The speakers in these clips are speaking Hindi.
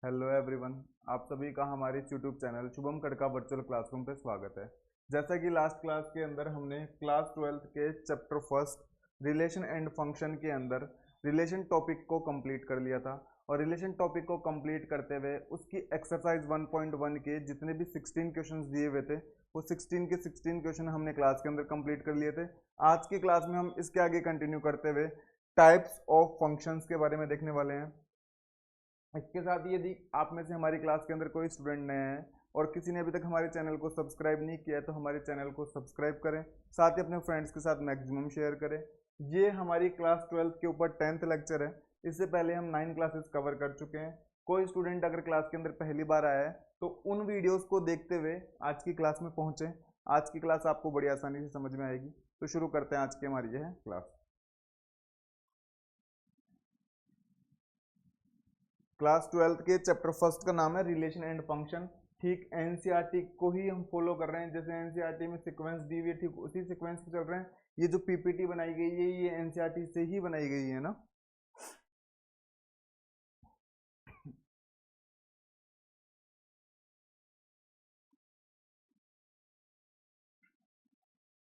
Hello everyone. आप सभी का हमारे YouTube channel Shubham Khadka virtual classroom पे स्वागत है। जैसा कि लास्ट क्लास के अंदर हमने क्लास 12th के chapter first relation and function के अंदर रिलेशन टॉपिक को कंप्लीट कर लिया था और रिलेशन टॉपिक को कंप्लीट करते हुए उसकी एक्सरसाइज 1.1 के जितने भी 16 क्वेश्चंस दिए हुए थे वो 16 के 16 क्वेश्चन हमने क्लास के अंदर कंप्लीट कर लिए थे। आज की क्लास में हम इसके आगे कंटिन्यू करते हुए टाइप्स ऑफ फंक्शंस के बारे में देखने वाले हैं। इसके साथ ही यदि आप में से हमारी क्लास के अंदर कोई स्टूडेंट नए हैं और किसी ने अभी तक हमारे चैनल को सब्सक्राइब नहीं किया है तो हमारे चैनल को सब्सक्राइब करें, साथ ही अपने फ्रेंड्स के साथ मैक्सिमम शेयर करें। ये हमारी क्लास 12th के ऊपर 10th लेक्चर है। इससे पहले हम 9 क्लासेस कवर कर चुके हैं। कोई स्टूडेंट अगर क्लास के अंदर पहली बार आया है तो उन वीडियोज़ को देखते हुए आज की क्लास में पहुँचें। आज की क्लास आपको बड़ी आसानी से समझ में आएगी। तो शुरू करते हैं आज की हमारी यह क्लास। क्लास 12th के चैप्टर फर्स्ट का नाम है रिलेशन एंड फंक्शन। ठीक एनसीईआरटी को ही हम फॉलो कर रहे हैं। जैसे एनसीईआरटी में सीक्वेंस दी हुई है ठीक उसी सीक्वेंस पे चल रहे हैं। ये जो पीपीटी बनाई गई है ये एनसीईआरटी से ही बनाई गई है ना।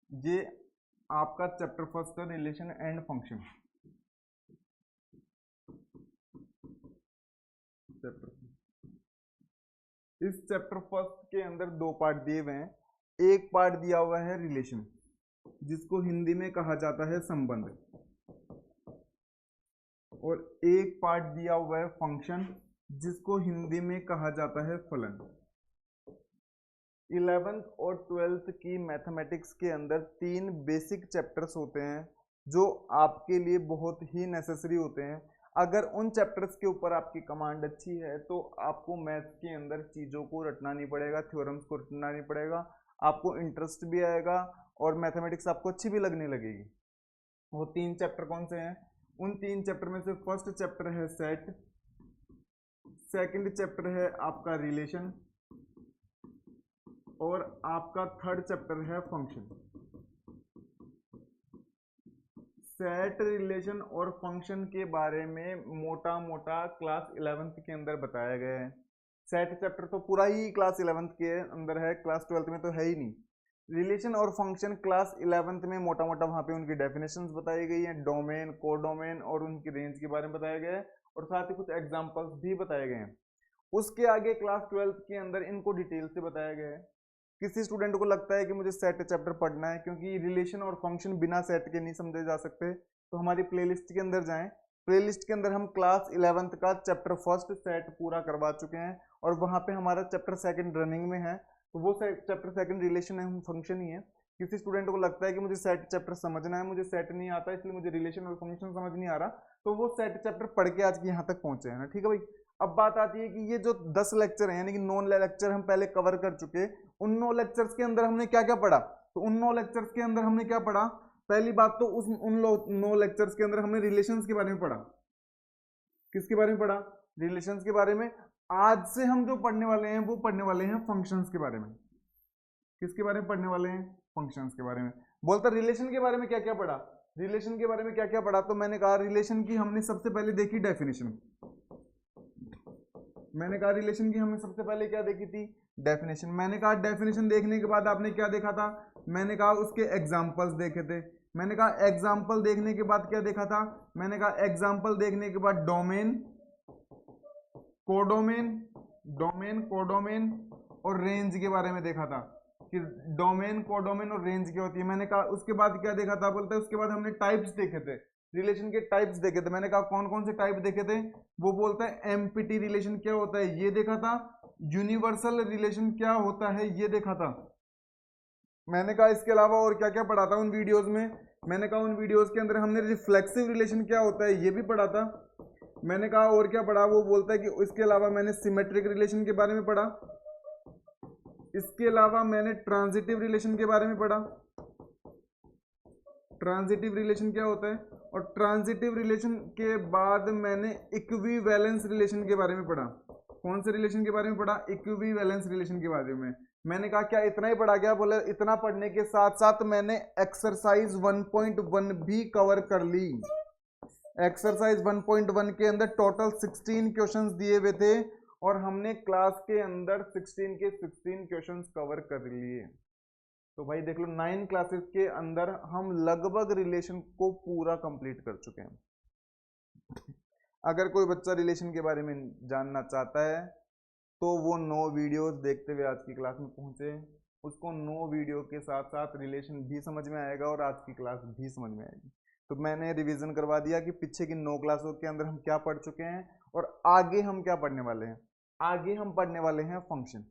ये आपका चैप्टर फर्स्ट है रिलेशन एंड फंक्शन। चैप्टर इस चैप्टर फर्स्ट के अंदर दो पार्ट दिए हुए हैं। एक पार्ट दिया हुआ है रिलेशन जिसको हिंदी में कहा जाता है संबंध, और एक पार्ट दिया हुआ है फंक्शन जिसको हिंदी में कहा जाता है फलन। 11th और 12th की मैथमेटिक्स के अंदर तीन बेसिक चैप्टर्स होते हैं जो आपके लिए बहुत ही नेसेसरी होते हैं। अगर उन चैप्टर्स के ऊपर आपकी कमांड अच्छी है तो आपको मैथ्स के अंदर चीज़ों को रटना नहीं पड़ेगा, थ्योरम्स को रटना नहीं पड़ेगा, आपको इंटरेस्ट भी आएगा और मैथमेटिक्स आपको अच्छी भी लगने लगेगी। वो तीन चैप्टर कौन से हैं? उन तीन चैप्टर में से फर्स्ट चैप्टर है सेट, सेकंड चैप्टर है आपका रिलेशन और आपका थर्ड चैप्टर है फंक्शन। सेट, रिलेशन और फंक्शन के बारे में मोटा मोटा क्लास 11th के अंदर बताया गया है। सेट चैप्टर तो पूरा ही क्लास 11th के अंदर है, क्लास 12th में तो है ही नहीं। रिलेशन और फंक्शन क्लास 11th में मोटा मोटा वहाँ पे उनकी डेफिनेशंस बताई गई हैं, डोमेन, कोडोमेन और उनकी रेंज के बारे में बताया गया है और साथ ही कुछ एग्जांपल्स भी बताए गए हैं। उसके आगे क्लास 12th के अंदर इनको डिटेल से बताया गया है। किसी स्टूडेंट को लगता है कि मुझे सेट चैप्टर पढ़ना है क्योंकि रिलेशन और फंक्शन बिना सेट के नहीं समझे जा सकते, तो हमारी प्लेलिस्ट के अंदर जाएं। प्लेलिस्ट के अंदर हम क्लास 11th का चैप्टर फर्स्ट सेट पूरा करवा चुके हैं और वहाँ पे हमारा चैप्टर सेकंड रनिंग में है। तो वो चैप्टर सेकंड रिलेशन है, फंक्शन ही है। किसी स्टूडेंट को लगता है कि मुझे सेट चैप्टर समझना है, मुझे सेट नहीं आता इसलिए मुझे रिलेशन और फंक्शन समझ नहीं आ रहा, तो वो सेट चैप्टर पढ़ के आज की यहाँ तक पहुंचे हैं ना। ठीक है भाई। अब बात आती है कि ये जो 10 लेक्चर हैं यानी कि 9 लेक्चर हम पहले कवर कर चुके, उन 9 लेक्चर्स के अंदर हमने क्या क्या पढ़ा? तो उन 9 लेक्चर्स के अंदर हमने क्या पढ़ा? पहली बात तो उस उन 9 लेक्चर्स के अंदर हमने रिलेशंस के बारे में पढ़ा। किसके बारे में पढ़ा? रिलेशंस के बारे में। आज से हम जो पढ़ने वाले हैं वो पढ़ने वाले हैं फंक्शंस के बारे में। किसके बारे में पढ़ने वाले हैं? फंक्शंस के बारे में। बोलता रिलेशन के बारे में क्या क्या पढ़ा? रिलेशन के बारे में क्या क्या पढ़ा? तो मैंने कहा रिलेशन की हमने सबसे पहले देखी डेफिनेशन। मैंने कहा रिलेशन की हमने सबसे पहले क्या देखी थी? डेफिनेशन। मैंने कहा डेफिनेशन देखने के बाद आपने क्या देखा था? मैंने कहा उसके एग्जाम्पल्स देखे थे। मैंने कहा एग्जाम्पल देखने के बाद क्या देखा था? मैंने कहा एग्जाम्पल देखने के बाद डोमेन, कोडोमेन, डोमेन, कोडोमेन और रेंज के बारे में देखा था कि डोमेन, कोडोमेन और रेंज क्या होती है। मैंने कहा उसके बाद क्या देखा था? बोलते हैं उसके बाद हमने टाइप्स देखे थे, रिलेशन के टाइप्स देखे थे। मैंने कहा कौन कौन से टाइप देखे थे? वो बोलता है एमपीटी रिलेशन क्या होता है ये देखा था, यूनिवर्सल रिलेशन क्या होता है ये देखा था। मैंने कहा इसके अलावा और क्या क्या पढ़ा था उन वीडियोस में? मैंने कहा उन वीडियोस के अंदर हमने रिफ्लेक्सिव रिलेशन क्या होता है ये भी पढ़ा था। मैंने कहा और क्या पढ़ा? वो बोलता है कि इसके अलावा मैंने सिमेट्रिक रिलेशन के बारे में पढ़ा। इसके अलावा मैंने ट्रांजिटिव रिलेशन के बारे में पढ़ा। ट्रांजिटिव रिलेशन क्या होता है? और ट्रांजिटिव रिलेशन के बाद मैंने इक्विवेलेंस रिलेशन के बारे में पढ़ा। कौन से रिलेशन के बारे में पढ़ा? इक्विवेलेंस रिलेशन के बारे में। मैंने कहा क्या इतना ही पढ़ा गया? बोले इतना पढ़ने के साथ साथ मैंने एक्सरसाइज 1.1 भी कवर कर ली। एक्सरसाइज 1.1 के अंदर टोटल 16 क्वेश्चंस दिए हुए थे और हमने क्लास के अंदर 16 के 16 क्वेश्चंस कवर कर लिए। तो भाई देख लो 9 क्लासेस के अंदर हम लगभग रिलेशन को पूरा कंप्लीट कर चुके हैं। अगर कोई बच्चा रिलेशन के बारे में जानना चाहता है तो वो 9 वीडियोस देखते हुए आज की क्लास में पहुंचे, उसको 9 वीडियो के साथ साथ रिलेशन भी समझ में आएगा और आज की क्लास भी समझ में आएगी। तो मैंने रिवीजन करवा दिया कि पीछे की 9 क्लासों के अंदर हम क्या पढ़ चुके हैं और आगे हम क्या पढ़ने वाले हैं। आगे हम पढ़ने वाले हैं फंक्शन।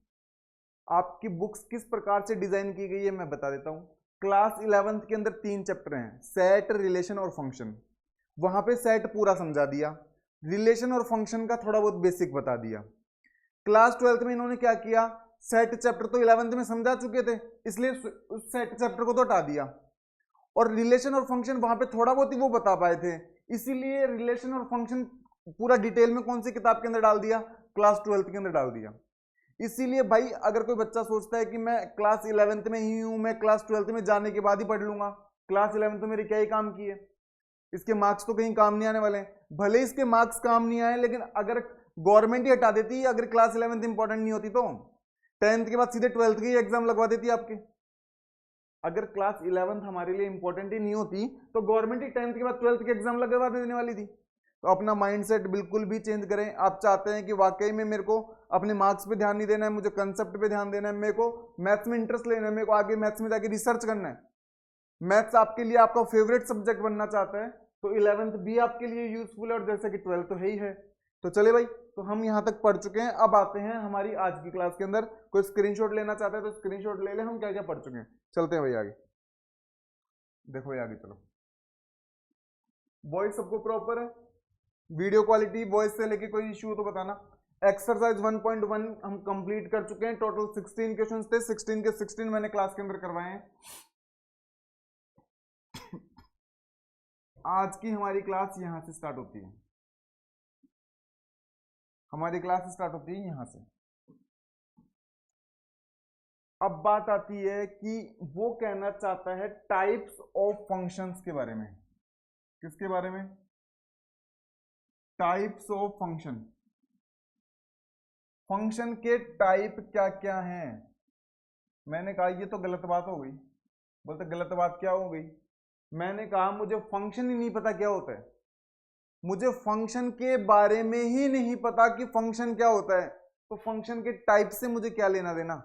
आपकी बुक्स किस प्रकार से डिजाइन की गई है मैं बता देता हूँ। क्लास 11th के अंदर 3 चैप्टर हैं, सेट, रिलेशन और फंक्शन। वहां पे सेट पूरा समझा दिया, रिलेशन और फंक्शन का थोड़ा बहुत बेसिक बता दिया। क्लास 12th में इन्होंने क्या किया, सेट चैप्टर तो 11th में समझा चुके थे, इसलिए उस सेट चैप्टर को तो हटा दिया, और रिलेशन और फंक्शन वहां पे थोड़ा बहुत ही वो बता पाए थे, इसीलिए रिलेशन और फंक्शन पूरा डिटेल में कौन सी किताब के अंदर डाल दिया, क्लास 12th के अंदर डाल दिया। इसीलिए भाई अगर कोई बच्चा सोचता है कि मैं क्लास 11th में ही हूं, मैं क्लास 12th में जाने के बाद ही पढ़ लूंगा, क्लास 11th में मेरे क्या ही काम की है, इसके मार्क्स तो कहीं काम नहीं आने वाले हैं। भले इसके मार्क्स काम नहीं आए, लेकिन अगर गवर्नमेंट ही हटा देती, अगर क्लास 11th इंपॉर्टेंट नहीं होती तो 10th के बाद सीधे 12th के एग्जाम लगवा देती आपके। अगर क्लास 11th हमारे लिए इंपॉर्टेंट ही नहीं होती तो गवर्नमेंट ही 10th के बाद 12th के एग्जाम लगवा देने वाली थी। तो अपना माइंडसेट बिल्कुल भी चेंज करें। आप चाहते हैं कि वाकई में मेरे को अपने मार्क्स पे ध्यान नहीं देना है, मुझे कंसेप्ट पे ध्यान देना है, मेरे को मैथ्स में इंटरेस्ट लेना है, मेरे को आगे मैथ्स में जाके रिसर्च करना है, मैथ्स आपके लिए आपका फेवरेट सब्जेक्ट बनना चाहता है, तो 11th भी आपके लिए यूजफुल है, और जैसे कि 12th तो है ही है। तो चले भाई, तो हम यहाँ तक पढ़ चुके हैं। अब आते हैं हमारी आज की क्लास के अंदर। कोई स्क्रीनशॉट लेना चाहता है तो स्क्रीनशॉट ले ले, हम क्या क्या पढ़ चुके हैं। चलते हैं भाई आगे, देखो भाई आगे चलो। वॉइस सबको प्रॉपर है, वीडियो क्वालिटी वॉइस से लेके कोई इश्यू हो तो बताना। एक्सरसाइज 1.1 हम कंप्लीट कर चुके हैं। टोटल 16 क्वेश्चंस थे, 16 के 16 मैंने क्लास के अंदर करवाए हैं। आज की हमारी क्लास यहां से स्टार्ट होती है, हमारी क्लास स्टार्ट होती है यहां से। अब बात आती है कि वो कहना चाहता है टाइप्स ऑफ फंक्शंस के बारे में। किसके बारे में? Types of function. फंक्शन के टाइप क्या क्या हैं। मैंने कहा ये तो गलत बात हो गई। बोलते गलत बात क्या हो गई? मैंने कहा मुझे फंक्शन ही नहीं पता क्या होता है, मुझे फंक्शन के बारे में ही नहीं पता कि फंक्शन क्या होता है, तो फंक्शन के टाइप से मुझे क्या लेना देना।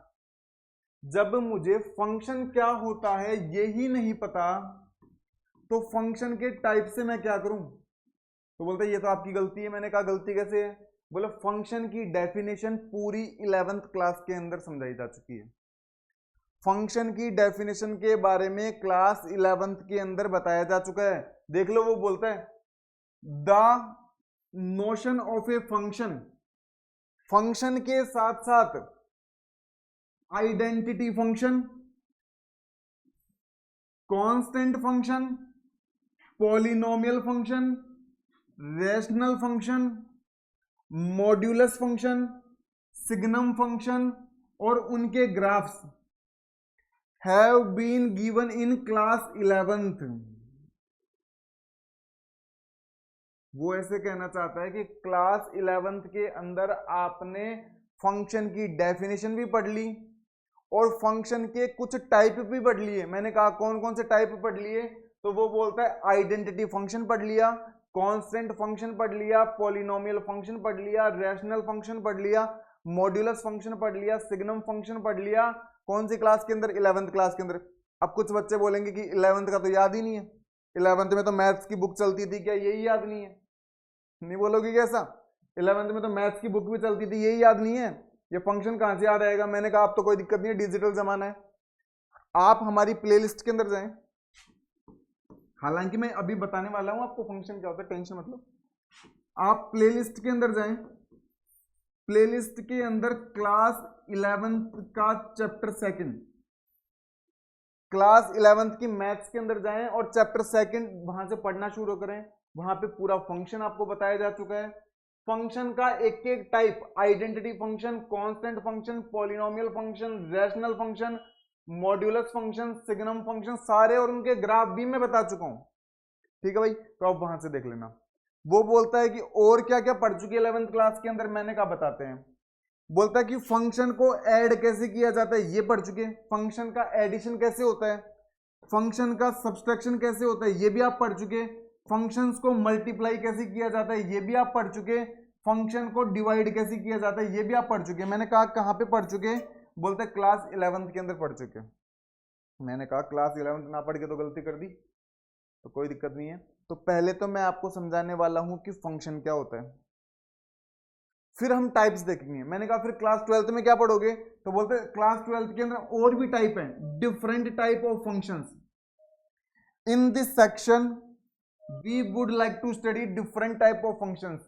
जब मुझे फंक्शन क्या होता है ये ही नहीं पता, तो फंक्शन के टाइप से मैं क्या करूं? तो बोलते ये तो आपकी गलती है। मैंने कहा गलती कैसे है? बोले फंक्शन की डेफिनेशन पूरी 11th क्लास के अंदर समझाई जा चुकी है। फंक्शन की डेफिनेशन के बारे में क्लास 11th के अंदर बताया जा चुका है। देख लो, वो बोलता है the notion of a function, function के साथ साथ identity function, constant function, polynomial function, rational function, modulus function, signum function और उनके graphs have been given in class 11th। वो ऐसे कहना चाहता है कि क्लास 11th के अंदर आपने फंक्शन की डेफिनेशन भी पढ़ ली और फंक्शन के कुछ टाइप भी पढ़ लिए। मैंने कहा कौन कौन से टाइप पढ़ लिए? तो वो बोलता है आइडेंटिटी फंक्शन पढ़ लिया, कांस्टेंट फंक्शन पढ़ लिया, पॉलिनोमियल फंक्शन पढ़ लिया, रैशनल फंक्शन पढ़ लिया, मॉड्यूलस फंक्शन पढ़ लिया, सिग्नम फंक्शन पढ़ लिया। कौन सी क्लास के अंदर? 11th क्लास के अंदर। अब कुछ बच्चे बोलेंगे कि 11th का तो याद ही नहीं है, 11th में तो मैथ्स की बुक चलती थी, क्या यही याद नहीं है? नहीं बोलोगे कैसा? 11th में तो मैथ्स की बुक भी चलती थी, यही याद नहीं है? ये फंक्शन कहां से याद आएगा? मैंने कहा आप तो कोई दिक्कत नहीं है, डिजिटल जमाना है, आप हमारी प्लेलिस्ट के अंदर जाएं। हालांकि मैं अभी बताने वाला हूं आपको फंक्शन क्या होता है, टेंशन मतलब। आप प्लेलिस्ट के अंदर जाएं, प्लेलिस्ट के अंदर क्लास 11th का चैप्टर 2, क्लास 11th की मैथ्स के अंदर जाएं और चैप्टर 2 वहां से पढ़ना शुरू करें। वहां पे पूरा फंक्शन आपको बताया जा चुका है। फंक्शन का एक एक type, identity function, constant function, polynomial function, rational function, modulus function, signum function, सारे और उनके ग्राफ भी मैं बता चुका हूं। ठीक है भाई, तो आप वहां से देख लेना। वो बोलता है कि और क्या क्या पढ़ चुकी है 11th क्लास के अंदर। मैंने कहा बताते हैं। बोलता है कि फंक्शन को ऐड कैसे किया जाता है, ये पढ़ चुके। फंक्शन का एडिशन कैसे होता है, फंक्शन का सब्सट्रैक्शन कैसे होता है, ये भी आप पढ़ चुके। फंक्शंस को मल्टीप्लाई कैसे किया जाता है, ये भी आप पढ़ चुके। फंक्शन को डिवाइड कैसे किया जाता है, ये भी आप पढ़ चुके। मैंने कहा कहां पे पढ़ चुके, बोलते क्लास 11th के अंदर पढ़ चुके। मैंने कहा क्लास 11th ना पढ़ के तो गलती कर दी, तो कोई दिक्कत नहीं है। तो पहले तो मैं आपको समझाने वाला हूं कि फंक्शन क्या होता है, फिर हम टाइप्स देखेंगे। मैंने कहा फिर क्लास 12th में क्या पढ़ोगे, तो बोलते हैं क्लास 12th के अंदर और भी टाइप है, different type of functions. In this section we would like to study different type of functions,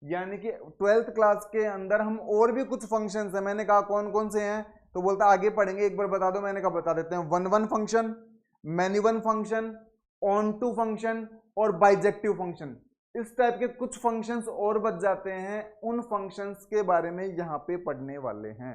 यानी कि 12th क्लास के अंदर हम और भी कुछ फंक्शंस हैं। मैंने कहा कौन कौन से हैं, तो बोलता आगे पढ़ेंगे, एक बार बता दो। मैंने कहा बता देते हैं, one one function, many one function, onto function और बाइजेक्टिव फंक्शन। इस टाइप के कुछ फंक्शंस और बच जाते हैं, उन फंक्शंस के बारे में यहाँ पे पढ़ने वाले हैं।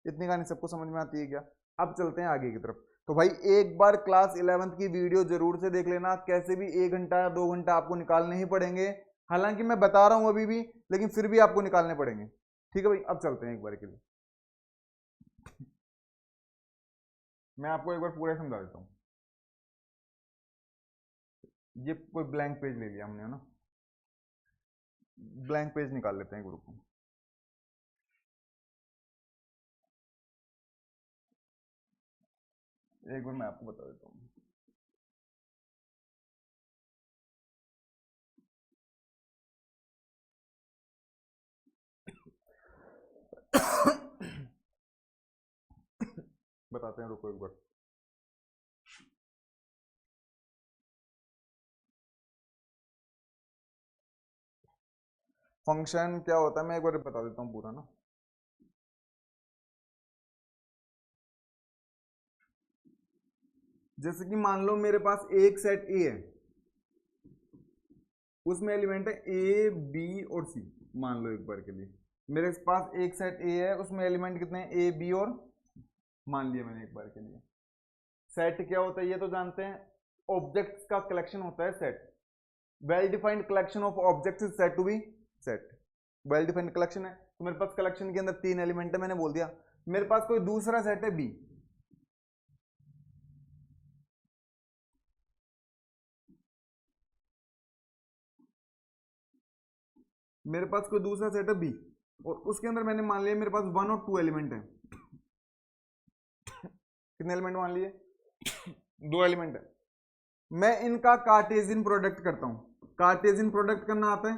इतनी कहानी सबको समझ में आती है क्या? अब चलते हैं आगे की तरफ। तो भाई एक बार क्लास 11th की वीडियो जरूर से देख लेना, कैसे भी 1 घंटा या 2 घंटा आपको निकालने ही पड़ेंगे। हालांकि मैं बता रहा हूं अभी भी, लेकिन फिर भी आपको निकालने पड़ेंगे। ठीक है भाई, अब चलते हैं एक बार के लिए। मैं आपको एक बार पूरा समझा देता हूँ। ये कोई ब्लैंक पेज ले लिया हमने, है ना, ब्लैंक पेज निकाल लेते हैं ग्रुप में। एक बार मैं आपको बता देता हूँ। बताते हैं, रुको एक बार। फंक्शन क्या होता है मैं एक बार बता देता हूँ पूरा ना। जैसे कि मान लो मेरे पास एक सेट ए है, उसमें एलिमेंट है ए बी और सी। मान लो एक बार के लिए मेरे पास एक सेट ए है, उसमें एलिमेंट कितने हैं, ए बी और, मान लिया मैंने एक बार के लिए। सेट क्या होता है ये तो जानते हैं, ऑब्जेक्ट्स का कलेक्शन होता है set. Well defined collection of objects is said to be set. Well defined collection है, तो मेरे पास कलेक्शन के अंदर 3 एलिमेंट है, मैंने बोल दिया। मेरे पास कोई दूसरा सेट है बी, मेरे पास कोई दूसरा सेट है बी, और उसके अंदर मैंने मान लिया मेरे पास 1 और 2 एलिमेंट है। कितने एलिमेंट मान लिए, 2 एलिमेंट है। मैं इनका कार्टेशियन प्रोडक्ट करता हूं। कार्टेशियन प्रोडक्ट करना आता है?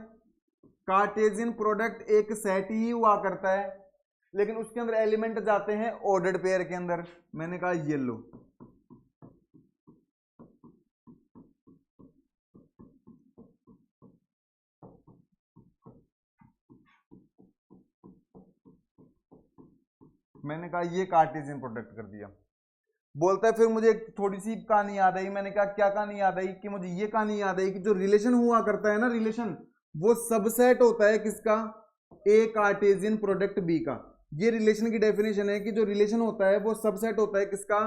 कार्टेशियन प्रोडक्ट एक सेट ही हुआ करता है, लेकिन उसके अंदर एलिमेंट जाते हैं ऑर्डर्ड पेयर के अंदर। मैंने कहा ये लो, मैंने कहा ये कार्टेशियन प्रोडक्ट कर दिया। बोलता है फिर मुझे थोड़ी सी कहानी याद आई। मैंने कहा क्या कहानी याद आई, कि मुझे ये कहानी याद आई कि जो रिलेशन हुआ करता है ना, रिलेशन वो सबसेट होता है किसका, ए कार्टेशियन प्रोडक्ट बी का। ये रिलेशन की डेफिनेशन है कि जो रिलेशन होता है वो सबसेट होता है किसका,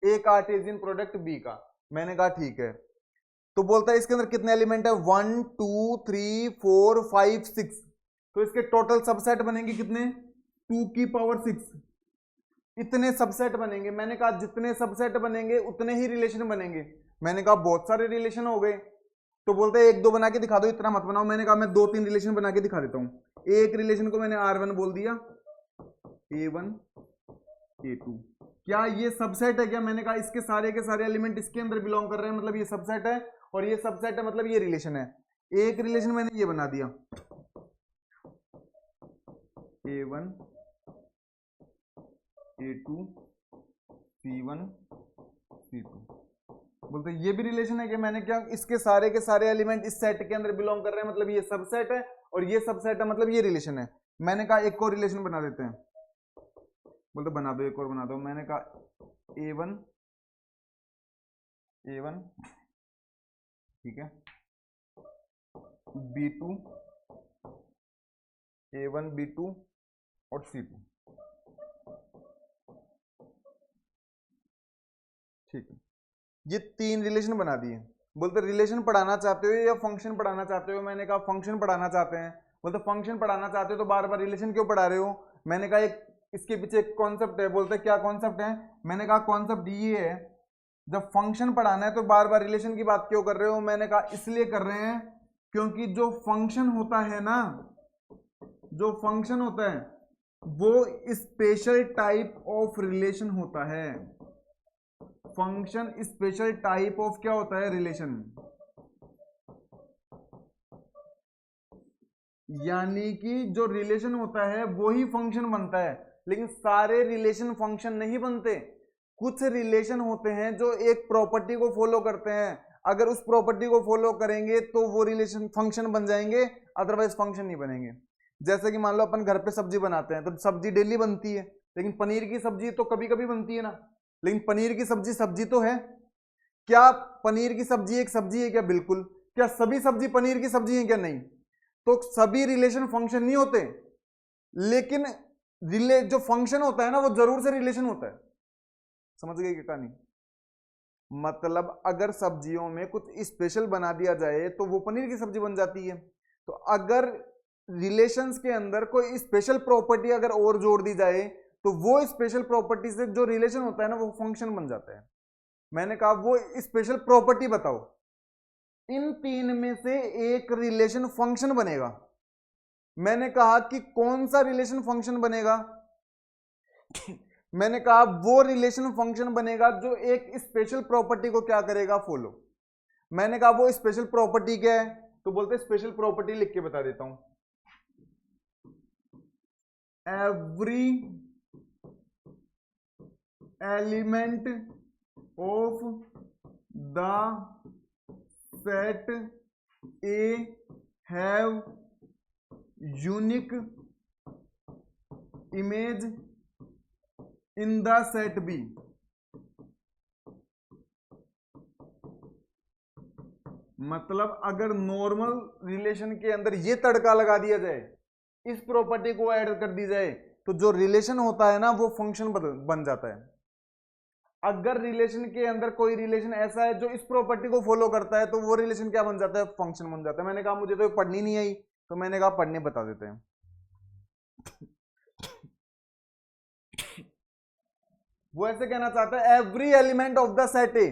ए कार्टेशियन प्रोडक्ट बी का। मैंने कहा ठीक है। तो बोलता है इसके अंदर कितने एलिमेंट है, 1 2 3 4 5 6। तो इसके टोटल सबसेट बनेंगे कितने, 2 की पावर 6। इतने सबसेट बनेंगे। मैंने कहा जितने सबसेट बनेंगे उतने ही रिलेशन बनेंगे। मैंने कहा बहुत सारे रिलेशन हो गए। तो बोलते हैं 1 2 बना के दिखा दो, इतना मत बनाओ। मैंने कहा मैं 2 3 रिलेशन बना के दिखा देता हूं। एक रिलेशन को मैंने R1 बोल दिया, A1 A2। क्या ये सबसेट है क्या? मैंने कहा इसके सारे के सारे एलिमेंट इसके अंदर बिलोंग कर रहे हैं, मतलब ये सबसेट है। और ये सबसेट है मतलब ये रिलेशन है। एक रिलेशन मैंने ये बना दिया, A1 A2 C1 C2। बोलते ये भी रिलेशन है कि मैंने क्या, इसके सारे के सारे एलिमेंट इस सेट के अंदर बिलोंग कर रहे हैं, मतलब ये सबसेट है। और ये सबसेट है मतलब ये रिलेशन है। मैंने कहा एक और रिलेशन बना देते हैं। बोलते बना दो, एक और बना दो। मैंने कहा A1 A1 ठीक है, B2 A1 B2 और C2। ठीक है, ये 3 रिलेशन बना दिए। बोलते रिलेशन पढ़ाना चाहते हो या फंक्शन पढ़ाना चाहते हो? मैंने कहा फंक्शन पढ़ाना चाहते हैं। बोलते फंक्शन पढ़ाना चाहते हो तो बार बार रिलेशन क्यों पढ़ा रहे हो? मैंने कहा एक इसके पीछे एक कॉन्सेप्ट है, बोलते क्या कॉन्सेप्ट है, मैंने कहा कॉन्सेप्ट ये है, जब फंक्शन पढ़ाना है तो बार बार रिलेशन की बात क्यों कर रहे हो, मैंने कहा इसलिए कर रहे हैं क्योंकि जो फंक्शन होता है ना, जो फंक्शन होता है वो स्पेशल टाइप ऑफ रिलेशन होता है। फंक्शन स्पेशल टाइप ऑफ क्या होता है, रिलेशन। यानी कि जो रिलेशन होता है वो ही फंक्शन बनता है, लेकिन सारे रिलेशन फंक्शन नहीं बनते। कुछ रिलेशन होते हैं जो एक प्रॉपर्टी को फॉलो करते हैं, अगर उस प्रॉपर्टी को फॉलो करेंगे तो वो रिलेशन फंक्शन बन जाएंगे, अदरवाइज फंक्शन नहीं बनेंगे। जैसे कि मान लो अपन घर पे सब्जी बनाते हैं तो सब्जी डेली बनती है, लेकिन पनीर की सब्जी तो कभी कभी बनती है ना। लेकिन पनीर की सब्जी सब्जी तो है। क्या पनीर की सब्जी एक सब्जी है क्या? बिल्कुल। क्या सभी सब्जी पनीर की सब्जी है क्या? नहीं। तो सभी रिलेशन फंक्शन नहीं होते, लेकिन जो फंक्शन होता है ना वो जरूर से रिलेशन होता है। समझ गए क्या कहानी? मतलब अगर सब्जियों में कुछ स्पेशल बना दिया जाए तो वो पनीर की सब्जी बन जाती है। तो अगर रिलेशंस के अंदर कोई स्पेशल प्रॉपर्टी अगर और जोड़ दी जाए तो वो स्पेशल प्रॉपर्टी से जो रिलेशन होता है ना वो फंक्शन बन जाता है। मैंने कहा वो स्पेशल प्रॉपर्टी बताओ, इन तीन में से एक रिलेशन फंक्शन बनेगा। मैंने कहा कि कौन सा रिलेशन फंक्शन बनेगा? मैंने कहा वो रिलेशन फंक्शन बनेगा जो एक स्पेशल प्रॉपर्टी को क्या करेगा, फॉलो। मैंने कहा वो स्पेशल प्रॉपर्टी क्या है? तो बोलते स्पेशल प्रॉपर्टी लिख के बता देता हूं। Every element of the set A have unique image in the set B. मतलब अगर नॉर्मल रिलेशन के अंदर ये तड़का लगा दिया जाए, इस प्रॉपर्टी को ऐड कर दी जाए, तो जो रिलेशन होता है ना वो फंक्शन बन जाता है। अगर रिलेशन के अंदर कोई रिलेशन ऐसा है जो इस प्रॉपर्टी को फॉलो करता है तो वो रिलेशन क्या बन जाता है, फंक्शन बन जाता है। मैंने कहा मुझे तो पढ़नी नहीं आई, तो मैंने कहा पढ़ने बता देते हैं। वो ऐसे कहना चाहता है every element of the set A,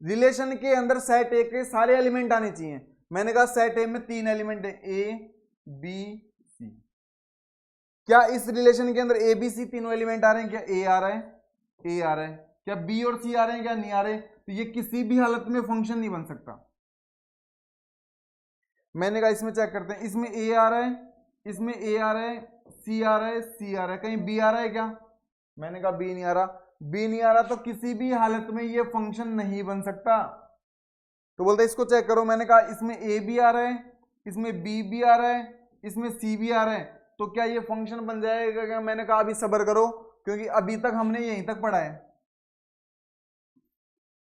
relation के अंदर सेट ए के सारे एलिमेंट आने चाहिए। मैंने कहा सेट ए में 3 एलिमेंट है, ए बी सी। क्या इस रिलेशन के अंदर ए बी सी तीनों एलिमेंट आ रहे हैं? क्या ए आ रहा है? ए आ रहा है। क्या बी और सी आ रहे हैं? क्या नहीं आ रहे? तो ये किसी भी हालत में फंक्शन नहीं बन सकता। मैंने कहा इसमें चेक करते हैं, इसमें ए आ रहा है, इसमें ए आ रहा है, सी आ रहा है, सी आ रहा है, कहीं बी आ रहा है क्या? मैंने कहा बी नहीं आ रहा। बी नहीं आ रहा तो किसी भी हालत में ये फंक्शन नहीं बन सकता। तो बोलते इसको चेक करो। मैंने कहा इसमें ए भी आ रहा है, इसमें बी भी आ रहा है, इसमें सी भी आ रहा है, तो क्या ये फंक्शन बन जाएगा क्या? मैंने कहा अभी सब्र करो, क्योंकि अभी तक हमने यहीं तक पढ़ा है।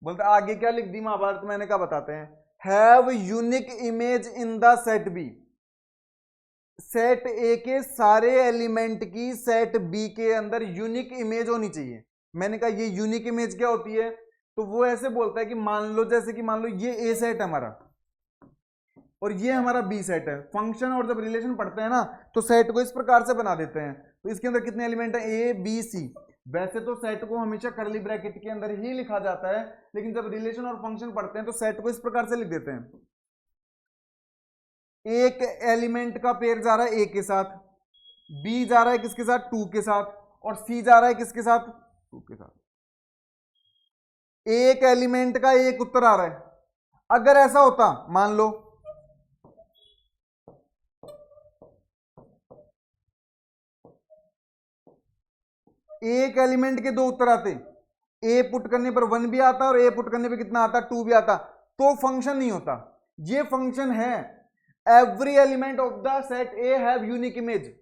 बोलते आगे क्या लिख दी महाभारत? मैंने कहा बताते हैं, have unique image in the set B. Set A के सारे एलिमेंट की सेट बी के अंदर यूनिक इमेज होनी चाहिए। मैंने कहा ये यूनिक इमेज क्या होती है? तो वो ऐसे बोलता है कि मान लो, जैसे कि मान लो ये ए सेट है हमारा और ये हमारा बी सेट है। फंक्शन और जब रिलेशन पढ़ते हैं ना तो सेट को इस प्रकार से बना देते हैं। तो इसके अंदर कितने एलिमेंट हैं? A B C. वैसे तो सेट को हमेशा करली ब्रैकेट के अंदर ही लिखा जाता है, लेकिन जब रिलेशन और फंक्शन पढ़ते हैं तो सेट को इस प्रकार से लिख देते हैं। एक एलिमेंट का पेयर जा रहा है ए के साथ, बी जा रहा है किसके साथ? 2 के साथ, और सी जा रहा है किसके साथ? 2 के साथ। एक एलिमेंट का एक उत्तर आ रहा है। अगर ऐसा होता, मान लो एक एलिमेंट के 2 उत्तर आते, ए पुट करने पर 1 भी आता और ए पुट करने पर कितना आता? 2 भी आता, तो फंक्शन नहीं होता। ये फंक्शन है। Every element of the set A have unique image.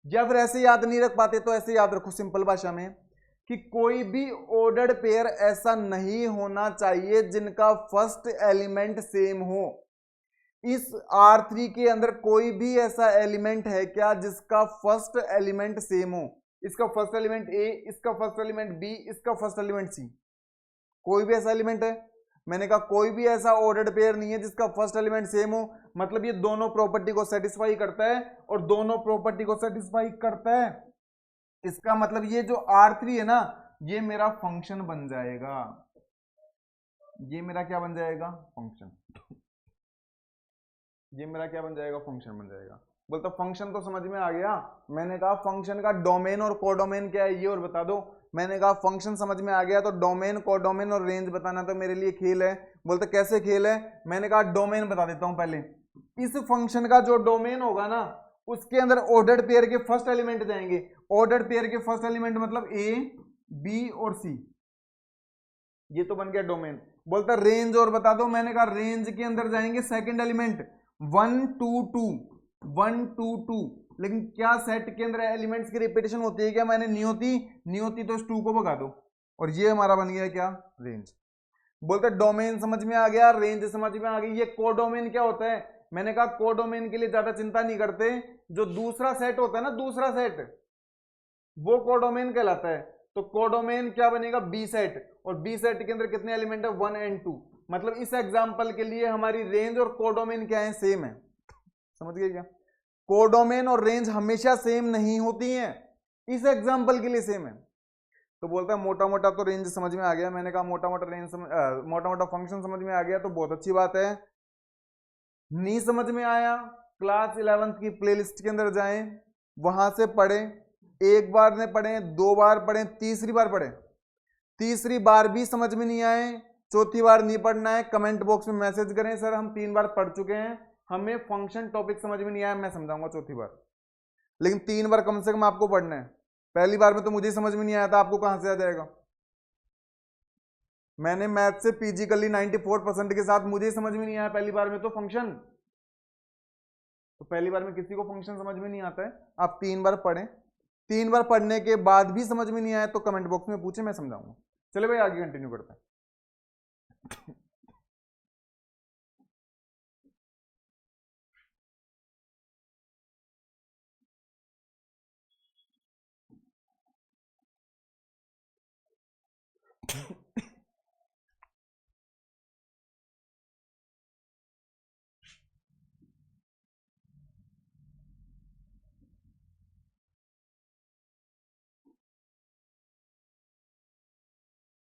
या फिर ऐसे याद नहीं रख पाते तो ऐसे याद रखो सिंपल भाषा में कि कोई भी ऑर्डर्ड पेयर ऐसा नहीं होना चाहिए जिनका फर्स्ट एलिमेंट सेम हो। इस R3 के अंदर कोई भी ऐसा एलिमेंट है क्या जिसका फर्स्ट एलिमेंट सेम हो? इसका फर्स्ट एलिमेंट ए, इसका फर्स्ट एलिमेंट बी, इसका फर्स्ट एलिमेंट सी। कोई भी ऐसा एलिमेंट है? मैंने कहा कोई भी ऐसा ऑर्डर्ड पेयर नहीं है जिसका फर्स्ट एलिमेंट सेम हो, मतलब ये दोनों प्रॉपर्टी को सेटिस्फाई करता है और दोनों प्रॉपर्टी को सेटिस्फाई करता है। इसका मतलब ये जो R3 है ना, ये मेरा फंक्शन बन जाएगा, ये मेरा क्या बन जाएगा, फंक्शन। ये मेरा क्या बन जाएगा, फंक्शन बन जाएगा। बोलता फंक्शन तो समझ में आ गया। मैंने कहा फंक्शन का डोमेन और कोडोमेन क्या है ये और बता दो। मैंने कहा फंक्शन समझ में आ गया तो डोमेन, कोडोमेन और रेंज बताना तो मेरे लिए खेल है। बोलते कैसे खेल है, मैंने कहा डोमेन बता देता हूं पहले। इस फंक्शन का जो डोमेन होगा ना, उसके अंदर ऑर्डर्ड पेयर के फर्स्ट एलिमेंट जाएंगे। ऑर्डर्ड पेयर के फर्स्ट एलिमेंट मतलब ए, बी और सी, ये तो बन गया डोमेन। बोलता रेंज और बता दो। मैंने कहा रेंज के अंदर जाएंगे सेकंड एलिमेंट 1 2 2 1 2 2। लेकिन क्या सेट के अंदर एलिमेंट्स की रिपीटेशन होती है क्या, मैंने नहीं होती, नहीं होती तो इस 2 को भगा दो और ये हमारा बन गया क्या, रेंज। बोलते डोमेन समझ में आ गया, रेंज समझ में आ गई। ये कोडोमेन क्या होता है, मैंने कहा कोडोमेन के लिए ज्यादा चिंता नहीं करते, जो दूसरा सेट होता है ना, दूसरा सेट, वो कोडोमेन कहलाता है। तो कोडोमेन क्या बनेगा, बी सेट, और बी सेट के अंदर कितने एलिमेंट है, 1 और 2। मतलब इस एग्जांपल के लिए हमारी रेंज और कोडोमेन क्या है, सेम है। समझ गए क्या, कोडोमेन और रेंज हमेशा सेम नहीं होती हैं, इस एग्जांपल के लिए सेम है। तो बोलता है मोटा मोटा तो रेंज समझ में आ गया। मैंने कहा मोटा मोटा रेंज मोटा मोटा फंक्शन समझ में आ गया तो बहुत अच्छी बात है। नहीं समझ में आया, क्लास 11th की प्लेलिस्ट के अंदर जाएं, वहां से पढ़ें। एक बार ने पढ़े, 2 बार पढ़े, तीसरी बार पढ़े। तीसरी बार भी समझ में नहीं आए, चौथी बार नहीं पढ़ना है, कमेंट बॉक्स में मैसेज करें सर हम 3 बार पढ़ चुके हैं, हमें फंक्शन टॉपिक समझ में नहीं आया, मैं समझाऊंगा चौथी बार। लेकिन 3 बार कम से कम आपको पढ़ना है। पहली बार में तो मुझे समझ में नहीं आया था, आपको कहां से आ जाएगा। मैंने मैथ से पीजी कर ली 94% के साथ, मुझे समझ में नहीं आया पहली बार में तो फंक्शन। तो पहली बार में किसी को फंक्शन समझ में नहीं आता है। आप 3 बार पढ़ें, 3 बार पढ़ने के बाद भी समझ में नहीं आया तो कमेंट बॉक्स में पूछे, मैं समझाऊंगा। चलो भाई आगे कंटिन्यू करते हैं।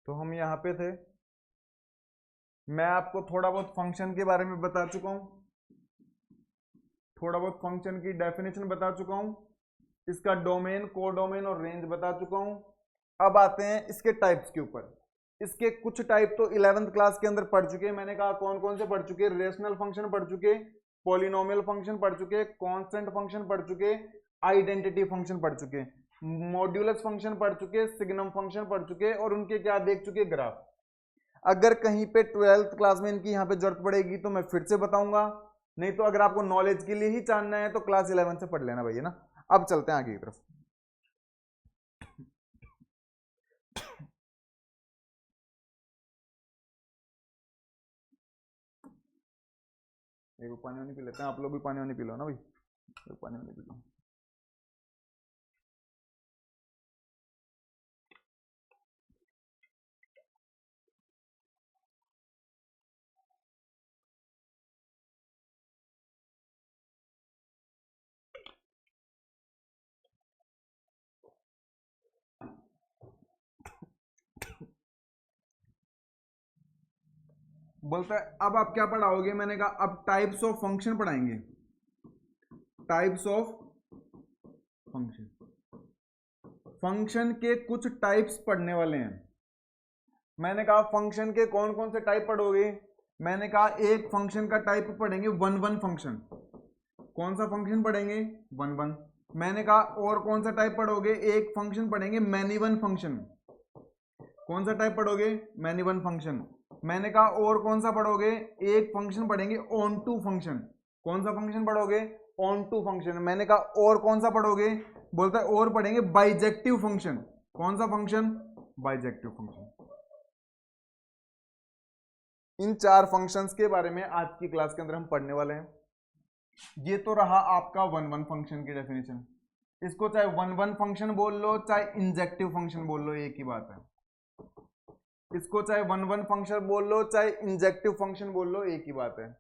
तो हम यहाँ पे थे, मैं आपको थोड़ा बहुत फंक्शन के बारे में बता चुका हूं, थोड़ा बहुत फंक्शन की डेफिनेशन बता चुका हूं, इसका डोमेन, कोडोमेन और रेंज बता चुका हूं। अब आते हैं इसके टाइप्स के ऊपर। इसके कुछ टाइप तो 11th क्लास के अंदर पढ़ चुके हैं। मैंने कहा कौन कौन से पढ़ चुके, रेशनल फंक्शन पढ़ चुके, पॉलिनोमियल फंक्शन पढ़ चुके, कांस्टेंट फंक्शन पढ़ चुके, आइडेंटिटी फंक्शन पढ़ चुके, मॉड्यूलस फंक्शन पढ़ चुके, सिग्नम फंक्शन पढ़ चुके और उनके क्या देख चुके, ग्राफ। अगर कहीं पे 12th क्लास में इनकी यहाँ पे जरूरत पड़ेगी तो मैं फिर से बताऊंगा, नहीं तो अगर आपको नॉलेज के लिए ही जानना है तो क्लास 11 से पढ़ लेना भैया ना। अब चलते हैं आगे की तरफ। एक पानी वानी पी लेते हैं, आप लोग भी पानी वानी पी लो ना भाई, पानी वानी पी लो। बोलता है अब आप क्या पढ़ाओगे, मैंने कहा अब टाइप्स ऑफ फंक्शन पढ़ाएंगे, टाइप्स ऑफ फंक्शन। फंक्शन के कुछ टाइप्स पढ़ने वाले हैं। मैंने कहा फंक्शन के कौन कौन से टाइप पढ़ोगे, मैंने कहा एक फंक्शन का टाइप पढ़ेंगे 1 1 फंक्शन। कौन सा फंक्शन पढ़ेंगे, 1 1। मैंने कहा और कौन सा टाइप पढ़ोगे, एक फंक्शन पढ़ेंगे मैनी वन फंक्शन। कौन सा टाइप पढ़ोगे, मैनी वन फंक्शन। मैंने कहा और कौन सा पढ़ोगे, एक फंक्शन पढ़ेंगे ऑन टू फंक्शन। कौन सा फंक्शन पढ़ोगे, ऑन टू फंक्शन। मैंने कहा और कौन सा पढ़ोगे, बोलता है और पढ़ेंगे बाइजेक्टिव फंक्शन। कौन सा फंक्शन, बाइजेक्टिव फंक्शन। इन 4 फंक्शंस के बारे में आज की क्लास के अंदर हम पढ़ने वाले हैं। ये तो रहा आपका 1 1 फंक्शन की डेफिनेशन। इसको चाहे 1 1 फंक्शन बोल लो चाहे इंजेक्टिव फंक्शन बोल लो, एक ही बात है। इसको चाहे वन वन फंक्शन बोल लो चाहे इंजेक्टिव फंक्शन बोल लो, एक ही बात है।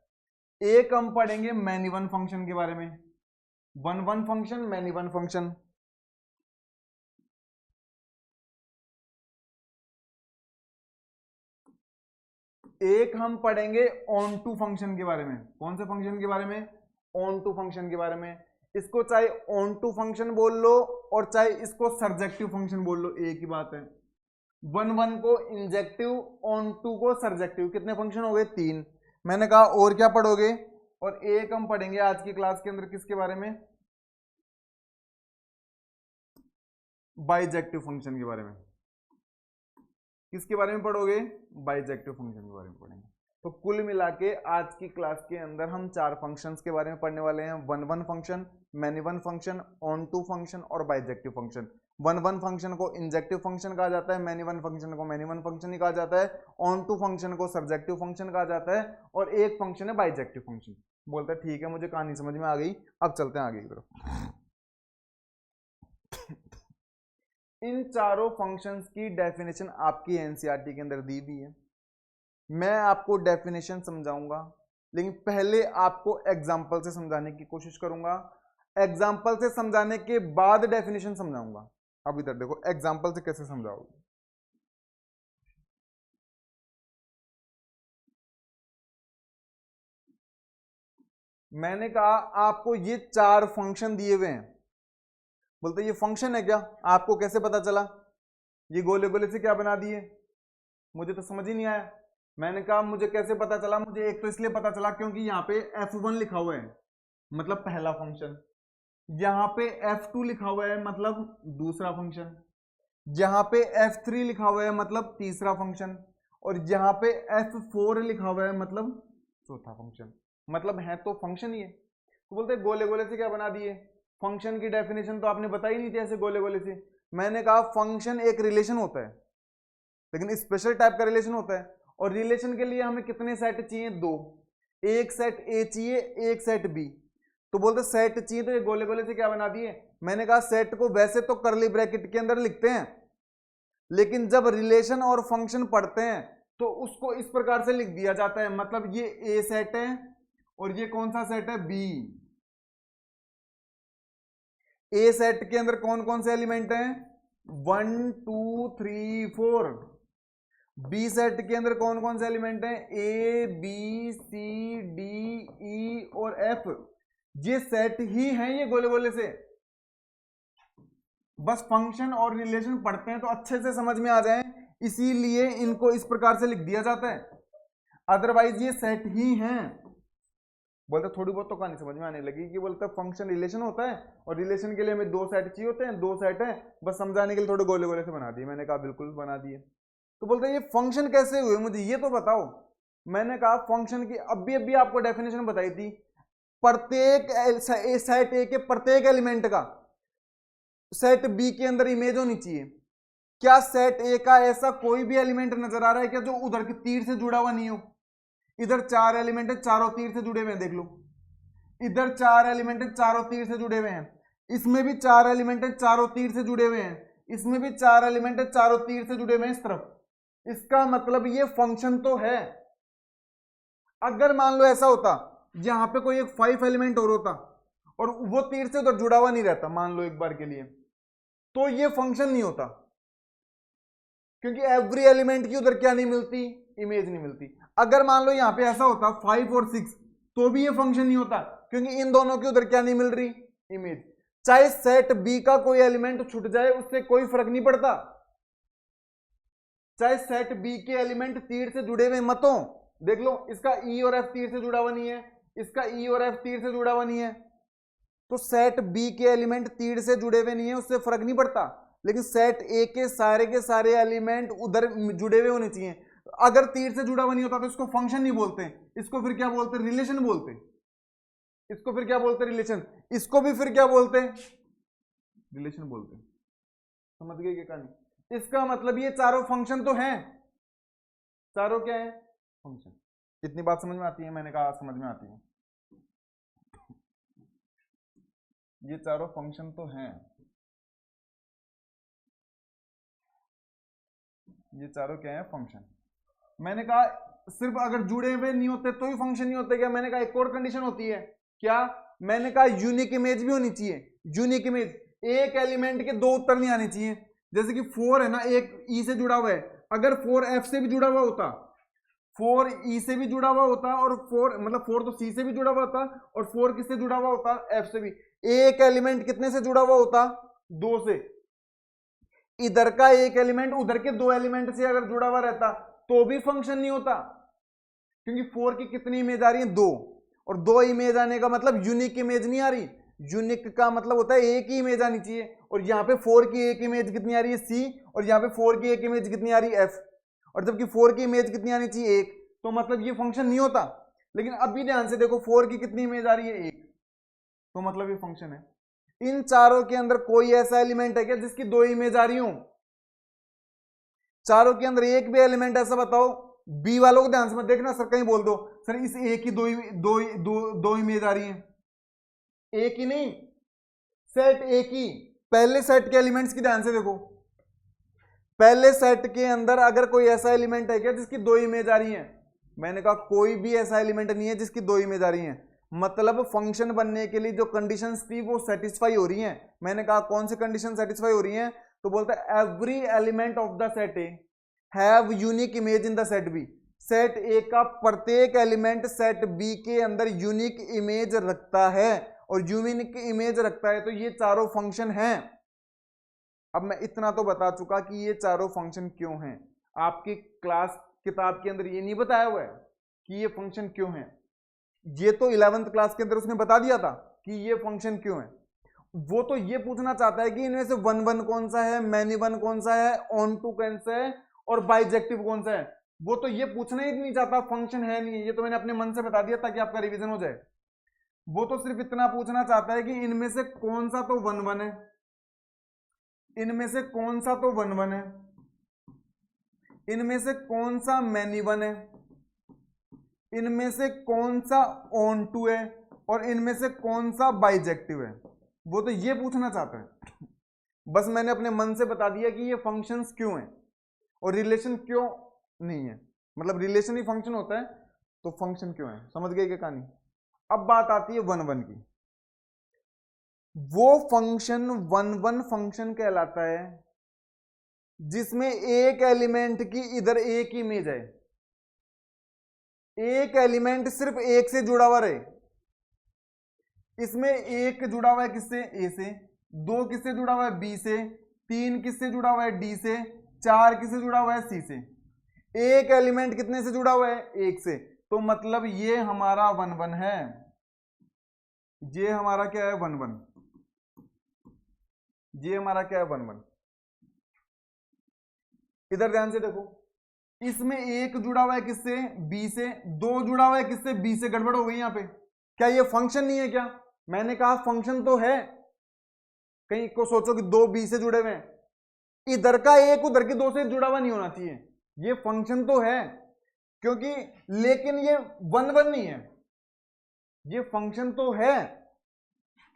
एक हम पढ़ेंगे मैनी वन फंक्शन के बारे में, one one function, many one function. एक हम पढ़ेंगे ऑन टू फंक्शन के बारे में। कौन से फंक्शन के बारे में? ऑन टू फंक्शन के बारे में। इसको चाहे ऑन टू फंक्शन बोल लो और चाहे इसको सर्जेक्टिव फंक्शन बोल लो, एक ही बात है। वन वन को इंजेक्टिव, ऑन टू को सर्जेक्टिव। कितने फंक्शन हो गए? 3। मैंने कहा और क्या पढ़ोगे? और एक हम पढ़ेंगे आज की क्लास के अंदर किसके बारे में? बाइजेक्टिव फंक्शन के बारे में। किसके बारे में पढ़ोगे? बाइजेक्टिव फंक्शन के बारे में पढ़ेंगे। तो कुल मिला के आज की क्लास के अंदर हम 4 फंक्शंस के बारे में पढ़ने वाले हैं, one one function, many one function, onto function और bijective function. One one function को इंजेक्टिव फंक्शन कहा जाता है, मैनी वन फंक्शन को मैनी वन फंक्शन ही कहा जाता है, ऑन टू फंक्शन को सर्जेक्टिव फंक्शन कहा जाता है, और एक फंक्शन है बाइजेक्टिव फंक्शन। बोलता है ठीक है, मुझे कहानी समझ में आ गई, अब चलते हैं आगे की तरफ। इन चारों फंक्शंस की डेफिनेशन आपकी एनसीईआरटी के अंदर दी हुई है। मैं आपको डेफिनेशन समझाऊंगा, लेकिन पहले आपको एग्जाम्पल से समझाने की कोशिश करूंगा। एग्जाम्पल से समझाने के बाद डेफिनेशन समझाऊंगा। अब इधर देखो, एग्जाम्पल से कैसे समझाओगे। मैंने कहा आपको ये 4 फंक्शन दिए हुए हैं। बोलते ये फंक्शन है क्या? आपको कैसे पता चला? ये गोले गोले से क्या बना दिए? मुझे तो समझ ही नहीं आया। मैंने कहा मुझे कैसे पता चला? मुझे एक तो इसलिए पता चला क्योंकि यहाँ पे F1 लिखा हुआ है, मतलब पहला फंक्शन। यहाँ पे F2 लिखा हुआ है, मतलब दूसरा फंक्शन। यहाँ पे F3 लिखा हुआ है, मतलब तीसरा फंक्शन। और यहाँ पे F4 लिखा हुआ है, मतलब चौथा फंक्शन। मतलब है तो फंक्शन ही है। तो बोलते गोले गोले से क्या बना दिए? फंक्शन की डेफिनेशन तो आपने बताई नहीं थी ऐसे गोले गोले से। मैंने कहा फंक्शन एक रिलेशन होता है, लेकिन स्पेशल टाइप का रिलेशन होता है। और रिलेशन के लिए हमें कितने सेट चाहिए? 2। एक सेट ए चाहिए, एक सेट बी। तो बोलते सेट चाहिए, तो ये गोले गोले से क्या बना दिए? मैंने कहा सेट को वैसे तो करली ब्रैकेट के अंदर लिखते हैं, लेकिन जब रिलेशन और फंक्शन पढ़ते हैं तो उसको इस प्रकार से लिख दिया जाता है। मतलब ये ए सेट है और ये कौन सा सेट है? बी। ए सेट के अंदर कौन कौन से एलिमेंट हैं? 1 2 3 4। बी सेट के अंदर कौन कौन से एलिमेंट हैं? A B C D E और एफ। ये सेट ही हैं ये गोले गोले से। बस फंक्शन और रिलेशन पढ़ते हैं तो अच्छे से समझ में आ जाए, इसीलिए इनको इस प्रकार से लिख दिया जाता है। अदरवाइज ये सेट ही हैं। बोलते थोड़ी बहुत तो कहानी समझ में आने लगी कि बोलते फंक्शन रिलेशन होता है और रिलेशन के लिए हमें 2 सेट चाहिए होते हैं, 2 सेट है, बस समझाने के लिए थोड़े गोले गोले से बना दिए। मैंने कहा बिल्कुल बना दिए। तो बोलते ये फंक्शन कैसे हुए, मुझे ये तो बताओ। मैंने कहा फंक्शन की अभी आपको डेफिनेशन बताई थी। प्रत्येक सेट ए के प्रत्येक एलिमेंट का सेट बी के अंदर इमेज होनी चाहिए। क्या सेट ए का ऐसा कोई भी एलिमेंट नजर आ रहा है क्या जो उधर के तीर से जुड़ा हुआ नहीं हो? इधर 4 एलिमेंट है, चारों तीर से जुड़े हुए हैं, देख लो। इधर 4 एलिमेंट है, चारों तीर से जुड़े हुए हैं। इसमें भी 4 एलिमेंट है, चारों तीर से जुड़े हुए हैं। इसमें भी 4 एलिमेंट है, चारों तीर से जुड़े हुए हैं इस तरफ। इसका मतलब ये फंक्शन तो है। अगर मान लो ऐसा होता यहां पे कोई एक 5 एलिमेंट और होता और वो तीर से उधर जुड़ा हुआ नहीं रहता, मान लो एक बार के लिए, तो ये फंक्शन नहीं होता, क्योंकि एवरी एलिमेंट की उधर क्या नहीं मिलती? इमेज नहीं मिलती। अगर मान लो यहां पे ऐसा होता 5 और 6, तो भी ये फंक्शन नहीं होता, क्योंकि इन दोनों की उधर क्या नहीं मिल रही? इमेज। चाहे सेट बी का कोई एलिमेंट छूट जाए उससे कोई फर्क नहीं पड़ता, चाहे सेट बी के एलिमेंट तीर से जुड़े हुए मत हो। देख लो, इसका ई और एफ तीर से जुड़ा हुआ नहीं है, इसका ई और एफ तीर से जुड़ा हुआ नहीं है, तो सेट बी के एलिमेंट तीर से जुड़े हुए नहीं है, उससे फर्क नहीं पड़ता। लेकिन सेट ए के सारे एलिमेंट उधर जुड़े हुए होने चाहिए। अगर तीर से जुड़ा हुआ नहीं होता तो इसको फंक्शन नहीं बोलते, इसको फिर क्या बोलते? रिलेशन बोलते। इसको फिर क्या बोलते? रिलेशन। इसको भी फिर क्या बोलते? रिलेशन बोलते। समझ गए क्या कहानी? इसका मतलब ये चारों फंक्शन तो हैं। चारों क्या है? फंक्शन। इतनी बात समझ में आती है? मैंने कहा समझ में आती है। ये चारों फंक्शन तो हैं। ये चारों क्या है, फंक्शन। मैंने कहा सिर्फ अगर जुड़े हुए नहीं होते तो ही फंक्शन नहीं होते क्या? मैंने कहा एक और कंडीशन होती है क्या? मैंने कहा यूनिक इमेज भी होनी चाहिए। यूनिक इमेज, एक एलिमेंट के दो उत्तर नहीं आने चाहिए। जैसे कि 4 है ना, एक ई से जुड़ा हुआ है, अगर 4 एफ से भी जुड़ा हुआ होता, 4 ई से भी जुड़ा हुआ होता, और 4 मतलब 4 तो सी से भी जुड़ा हुआ होता, और 4 किससे जुड़ा हुआ होता, एफ से भी। एक एलिमेंट कितने से जुड़ा हुआ होता, 2 से। इधर का एक एलिमेंट उधर के दो एलिमेंट से अगर जुड़ा हुआ रहता तो भी फंक्शन नहीं होता, क्योंकि 4 की कितनी इमेज आ रही है, 2, और 2 इमेज आने का मतलब यूनिक इमेज नहीं आ रही। यूनिक का मतलब होता है एक ही इमेज आनी चाहिए, और यहाँ पे 4 की एक इमेज कितनी आ रही है, सी, और यहाँ पे 4 की एक इमेज कितनी आ रही है, एफ, और जबकि 4 की इमेज कितनी आनी चाहिए, 1, तो मतलब ये फंक्शन नहीं होता। लेकिन अब भी ध्यान से देखो, 4 की कितनी इमेज आ रही है, 1, तो मतलब ये फंक्शन है। इन चारों के अंदर कोई ऐसा एलिमेंट है क्या जिसकी 2 इमेज आ रही हो? चारों के अंदर एक भी एलिमेंट ऐसा बताओ। बी वालों को ध्यान से मत देखना, सर कहीं बोल दो सर इस ए की दो इमेज आ रही है। एक ही नहीं, सेट ए की, पहले सेट के एलिमेंट्स की ध्यान से देखो। पहले सेट के अंदर अगर कोई ऐसा एलिमेंट है क्या जिसकी 2 इमेज आ रही है? मैंने कहा कोई भी ऐसा एलिमेंट नहीं है जिसकी 2 इमेज आ रही है। मतलब फंक्शन बनने के लिए जो कंडीशंस थी वो सेटिस्फाई हो रही हैं। मैंने कहा कौन सी कंडीशन सेटिस्फाई हो रही हैं? तो बोलता है every element of the set A have unique image in the set B. Set A का प्रत्येक एलिमेंट सेट बी के अंदर यूनिक इमेज रखता है, और यूनिक इमेज रखता है तो ये चारों फंक्शन हैं। अब मैं इतना तो बता चुका कि ये चारों फंक्शन क्यों हैं। आपकी क्लास किताब के अंदर ये नहीं बताया हुआ है कि ये फंक्शन क्यों है। ये तो 11th क्लास के अंदर उसने बता दिया था कि ये फंक्शन क्यों है। वो तो ये पूछना चाहता है कि इनमें से वन वन कौन सा है, मैनी वन कौन सा है, ऑन टू कौन सा है, और बाइजेक्टिव कौन सा है। वो तो ये पूछना ही नहीं चाहता, फंक्शन है नहीं है। ये तो मैंने अपने मन से बता दिया ताकि आपका रिवीजन हो जाए। वो तो सिर्फ इतना पूछना चाहता है कि इनमें से कौन सा तो वन वन है, इनमें से कौन सा तो वन वन है, इनमें से कौन सा मैनी वन है, इनमें से कौन सा ऑन टू है, और इनमें से कौन सा बाइजेक्टिव है। वो तो ये पूछना चाहता है। बस मैंने अपने मन से बता दिया कि ये फंक्शंस क्यों हैं और रिलेशन क्यों नहीं है। मतलब रिलेशन ही फंक्शन होता है, तो फंक्शन क्यों है। समझ गए क्या कहानी? अब बात आती है वन वन की। वो फंक्शन वन वन फंक्शन कहलाता है जिसमें एक एलिमेंट की इधर एक इमेज है, एक एलिमेंट सिर्फ एक से जुड़ा हुआ रहे। इसमें एक जुड़ा हुआ है किससे, ए से, 2 किससे जुड़ा हुआ है, बी से, 3 किससे जुड़ा हुआ है, डी से, 4 किससे जुड़ा हुआ है, सी से। एक एलिमेंट कितने से जुड़ा हुआ है, एक से। तो मतलब ये हमारा वन वन है, ये हमारा क्या है, वन वन, ये हमारा क्या है, वन वन। इधर ध्यान से देखो, इसमें एक जुड़ा हुआ है किससे, बी से, 2 जुड़ा हुआ है किससे, बी से। गड़बड़ हो गई यहां पे। क्या ये फंक्शन नहीं है क्या? मैंने कहा फंक्शन तो है। कहीं को सोचो कि 2 बी से जुड़े हुए हैं, इधर का एक उधर के 2 से जुड़ा हुआ नहीं होना चाहिए। ये फंक्शन तो है क्योंकि, लेकिन ये वन वन नहीं है। ये फंक्शन तो है